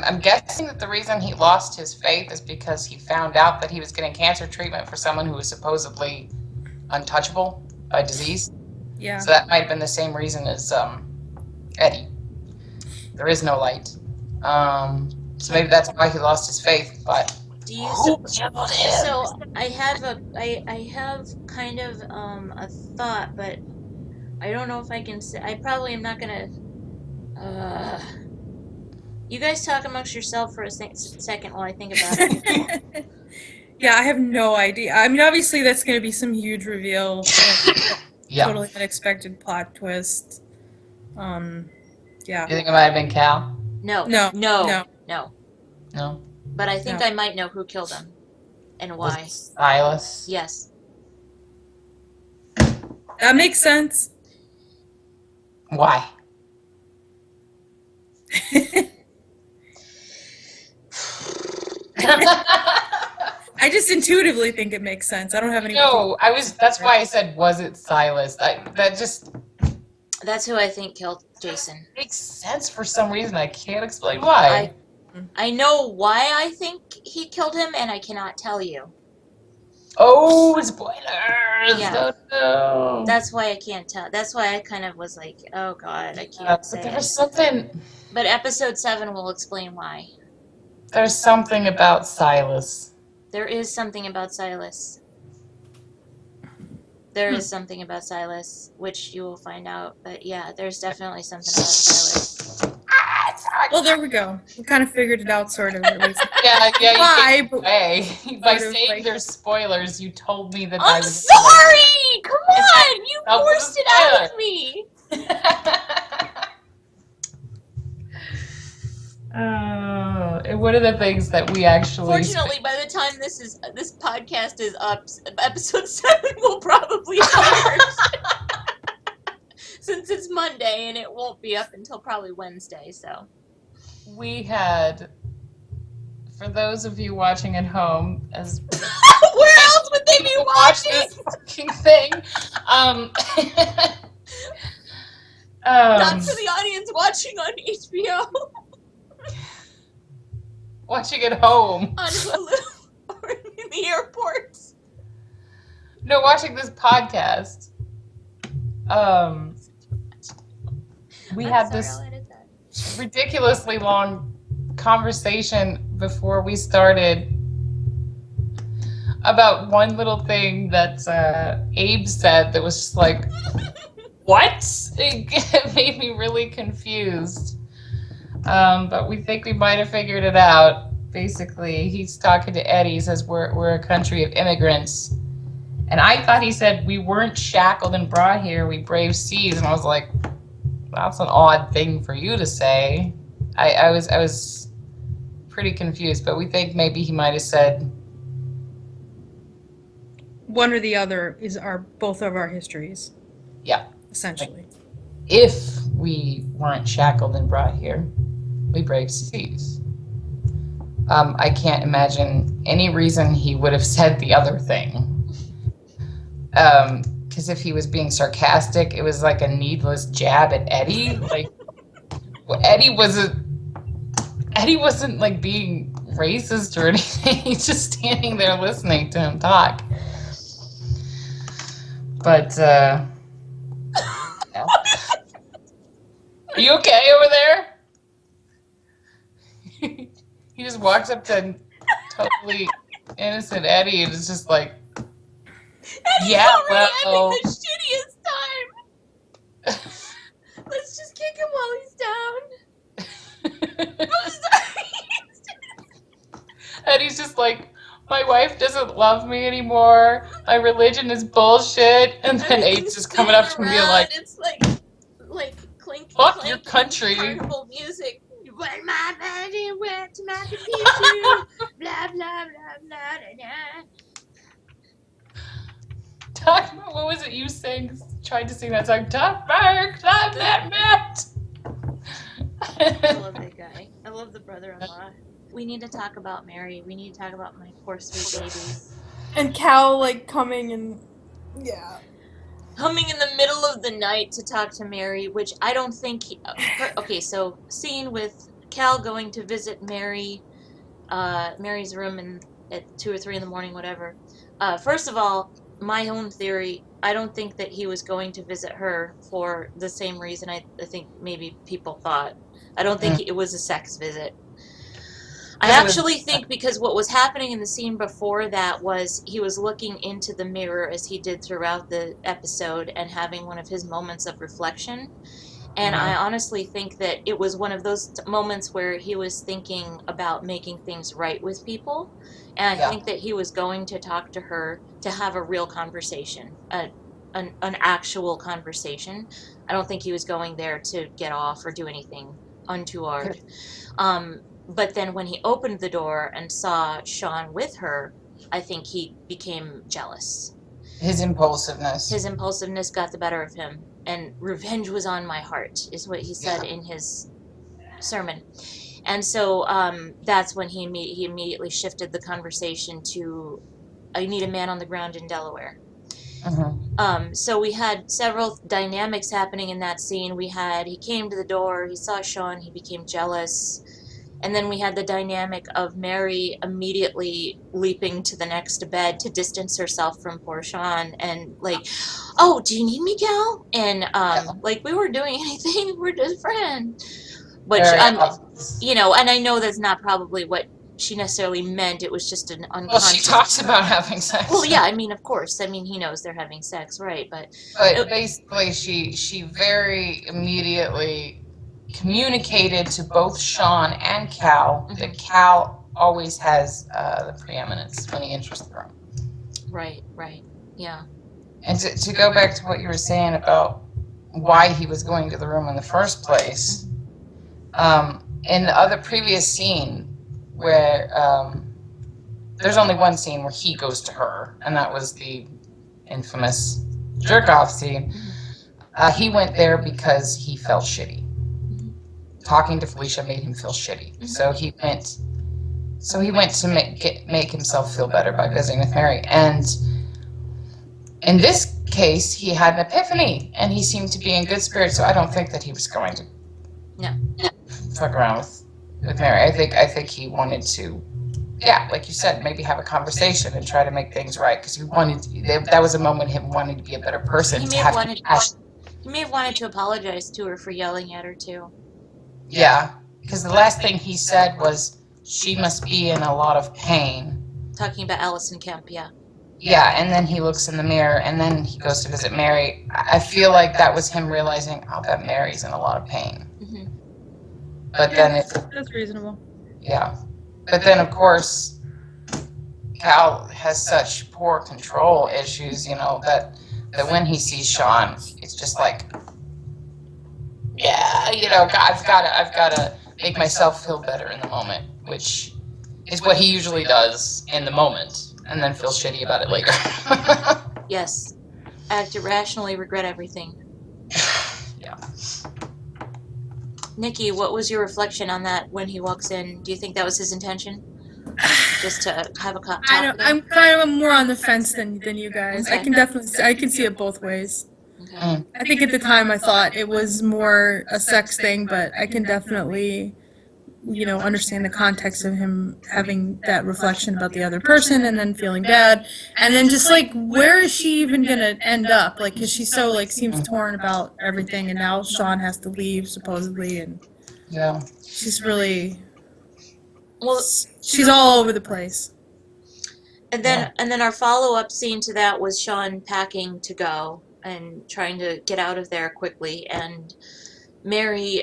I'm guessing that the reason he lost his faith is because he found out that he was getting cancer treatment for someone who was supposedly untouchable by disease. Yeah. So that might have been the same reason as Eddie. There is no light. So maybe that's why he lost his faith. But Do you who killed him? So I have kind of a thought, but I don't know if I can say. I probably am not gonna. You guys talk amongst yourself for a second while I think about it. Yeah, I have no idea. I mean, obviously that's going to be some huge reveal, Yeah. totally unexpected plot twist. Yeah. Do you think it might have been Cal? No, No, no, no, no. No. But I think no. I might know who killed him and Was why. it Silas? Yes. That makes sense. Why? I just intuitively think it makes sense. I don't have any. No, that's why I said, was it Silas? That just That's who I think killed Jason. makes sense for some reason. I can't explain why. I know why I think he killed him, and I cannot tell you. Oh, spoilers! Yeah. No. That's why I can't tell. That's why I kind of was like, oh god, I can't But say there it. was something. But episode 7 will explain why. There's something about Silas. There is something about Silas. There is something about Silas, which you will find out. But yeah, there's definitely something about Silas. Well, there we go. We kind of figured it out, sort of. At least. Yeah. Why? You gave it away. By Sort of saying like- there's spoilers, you told me that I I'm was. sorry! Come on! You That was a forced it out spoiler. of me! What are the things that we actually? Fortunately, by the time this podcast is up, episode 7 will probably start. Since it's Monday and it won't be up until probably Wednesday, so. We had, for those of you watching at home, as Where else would they be watch watching? this fucking thing, Not for the audience watching on HBO, watching at home. on Hulu, or in the airports. No, watching this podcast. We had I'll this edit that. ridiculously long conversation before we started about one little thing that Abe said that was just like, what? It made me really confused. But we think we might have figured it out. Basically, he's talking to Eddie. He says, we're a country of immigrants. And I thought he said, we weren't shackled and brought here, we brave seas. And I was like, that's an odd thing for you to say. I was pretty confused, but we think maybe he might have said, One or the other is both of our histories. Yeah. Essentially. if we weren't shackled and brought here, we brave seas. I can't imagine any reason he would have said the other thing. Because if he was being sarcastic, it was like a needless jab at Eddie. Like, Eddie wasn't like being racist or anything. He's just standing there listening to him talk. But, yeah. Are you okay over there? He just walks up to totally innocent Eddie and is just like, Eddie's yeah, already well, having the shittiest time. Let's just kick him while he's down. I'm sorry. Eddie's just like, my wife doesn't love me anymore. My religion is bullshit. And then Abe's just coming up to him and being like, it's like clink, fuck clank, your country. carnival music. When my body went to my computer, blah blah blah blah da, Doc, what was it you sang? Tried to sing that song. Doc, Mark, climb that mat. I love that guy. I love the brother-in-law. We need to talk about Mary. We need to talk about my poor sweet baby. And Cal, like, coming and... Yeah. Coming in the middle of the night to talk to Mary, which I don't think he... Okay, so scene with Cal going to visit Mary, Mary's room at 2 or 3 in the morning, whatever. First of all, my own theory, I don't think that he was going to visit her for the same reason I think maybe people thought. I don't think it was a sex visit. I actually think because what was happening in the scene before that was he was looking into the mirror as he did throughout the episode and having one of his moments of reflection. And I honestly think that it was one of those moments where he was thinking about making things right with people. And I think that he was going to talk to her to have a real conversation, an actual conversation. I don't think he was going there to get off or do anything untoward. But then when he opened the door and saw Sean with her, I think he became jealous. His impulsiveness. His impulsiveness got the better of him. And revenge was on my heart, is what he said in his sermon. And so that's when he immediately shifted the conversation to, I need a man on the ground in Delaware. So we had several dynamics happening in that scene. He came to the door, he saw Sean, he became jealous. And then we had the dynamic of Mary immediately leaping to the next bed to distance herself from poor Sean and like, oh, do you need me, Cal? And like, we weren't doing anything, we're just friends. Which, you know, and I know that's not probably what she necessarily meant. It was just an unconscious... Well, she talks about having sex. Well, yeah, I mean, of course. I mean, he knows they're having sex, right? But basically, she very immediately communicated to both Sean and Cal that Cal always has the preeminence when he enters the room. Right, yeah. And to go back to what you were saying about why he was going to the room in the first place, in the other previous scene where there's only one scene where he goes to her, and that was the infamous jerk-off scene. He went there because he felt shitty. Talking to Felicia made him feel shitty. So he went to make himself feel better by visiting with Mary. And in this case, he had an epiphany, and he seemed to be in good spirits. So I don't think that he was going to fuck around with Mary. I think he wanted to, like you said, maybe have a conversation and try to make things right, because that was a moment him wanting to be a better person. He may have wanted to apologize to her for yelling at her too. Yeah, because the last thing he said was, she must be in a lot of pain. Talking about Allison Kemp, yeah. Yeah, and then he looks in the mirror, and then he goes to visit Mary. I feel like that was him realizing, I'll bet Mary's in a lot of pain. But then that's reasonable. Yeah. But then, of course, Cal has such poor control issues, you know, that when he sees Sean, it's just like, yeah, you know, I've got to make myself feel better in the moment, which is what he usually does in the moment, and then feel shitty about it later. Yes. Act irrationally, regret everything. Yeah. Nikki, what was your reflection on that when he walks in? Do you think that was his intention? Just to have a talk? I'm kind of more on the fence than you guys. Okay. I can see it both ways. Okay. I think at the time I thought it was more a sex thing, but I can definitely, you know, understand the context of him having that reflection about the other person and then feeling bad. And then just like, where is she even going to end up? Like, because she so like seems torn about everything, and now Sean has to leave supposedly, and she's really, she's all over the place. And then our follow-up scene to that was Sean packing to go and trying to get out of there quickly, and Mary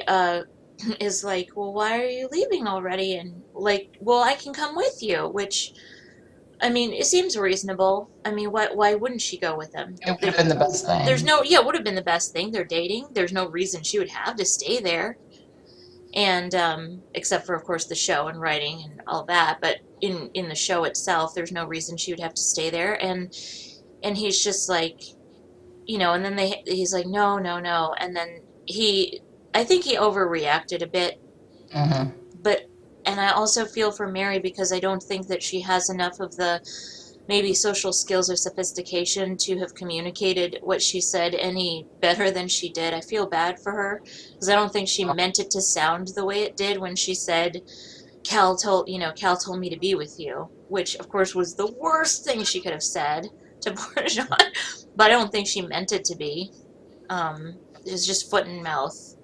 is like, well, why are you leaving already? And like, well, I can come with you, which, I mean, it seems reasonable. I mean, why wouldn't she go with him? It would have been the best thing. It would have been the best thing. They're dating. There's no reason she would have to stay there. And except for, of course, the show and writing and all that, but in the show itself, there's no reason she would have to stay there. And he's just like, you know, and then he's like, no, and then I think he overreacted a bit. But, and I also feel for Mary, because I don't think that she has enough of the maybe social skills or sophistication to have communicated what she said any better than she did. I feel bad for her, because I don't think she meant it to sound the way it did when she said, Cal told me to be with you, which of course was the worst thing she could have said. to poor Jean, but I don't think she meant it to be. It was just foot and mouth,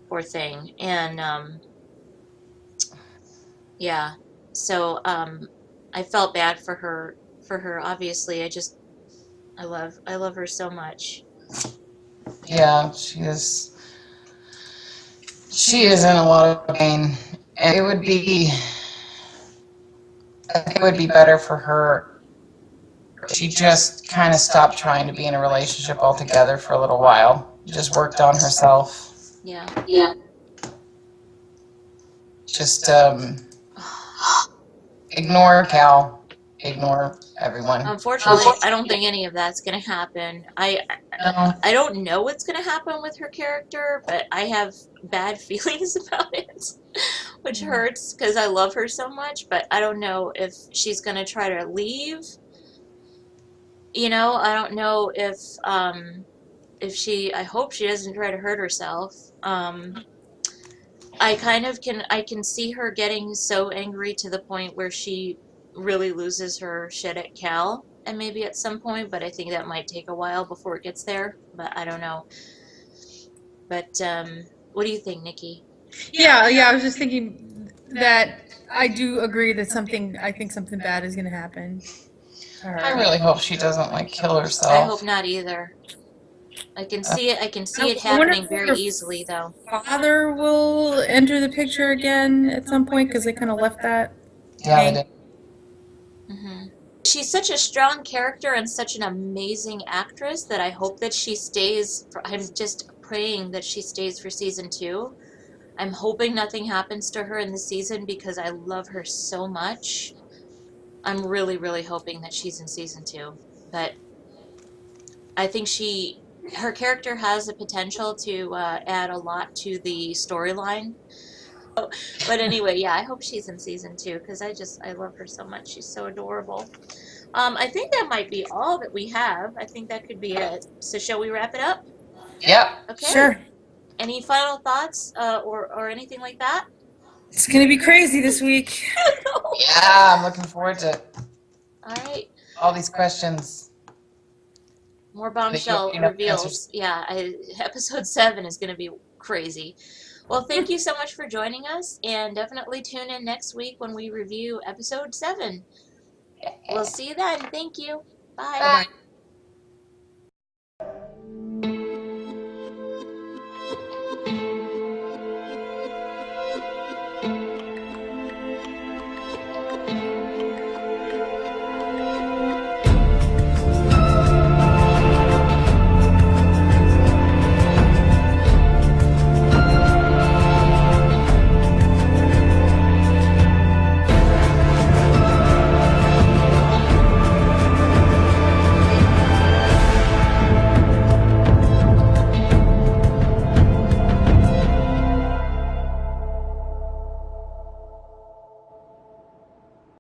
poor thing. And yeah, so I felt bad for her. For her, obviously, I love her so much. Yeah, she is in a lot of pain, and I think it would be better for her if she just kind of stopped trying to be in a relationship altogether for a little while. Just worked on herself. Yeah. Just ignore Cal, ignore everyone. Unfortunately, I don't think any of that's gonna happen. No. I don't know what's gonna happen with her character, but I have bad feelings about it, which hurts because I love her so much. But I don't know if she's gonna try to leave. You know, I don't know if she. I hope she doesn't try to hurt herself. I can see her getting so angry to the point where she really loses her shit at Cal, and maybe at some point, but I think that might take a while before it gets there. But I don't know. But what do you think, Nikki? Yeah, I was just thinking that I do agree that I think something bad is going to happen to her. I really hope she doesn't like kill herself. I hope not either. I can see it. I can see it I wonder happening if very her easily, though. father will enter the picture again at some point because they kind of left that. Yeah, they did. She's such a strong character and such an amazing actress that I hope that she stays. I'm just praying that she stays for season 2. I'm hoping nothing happens to her in the season because I love her so much. I'm really, really hoping that she's in season 2. But I think her character has the potential to add a lot to the storyline. But anyway, yeah, I hope she's in season 2 because I love her so much. She's so adorable. I think that might be all that we have. I think that could be it. So shall we wrap it up? Yep. Okay. Sure. Any final thoughts or anything like that? It's going to be crazy this week. Yeah, I'm looking forward to All right. all these questions. More bombshell reveals. Yeah, episode 7 is going to be crazy. Well, thank you so much for joining us, and definitely tune in next week when we review episode 7. We'll see you then. Thank you. Bye. Bye.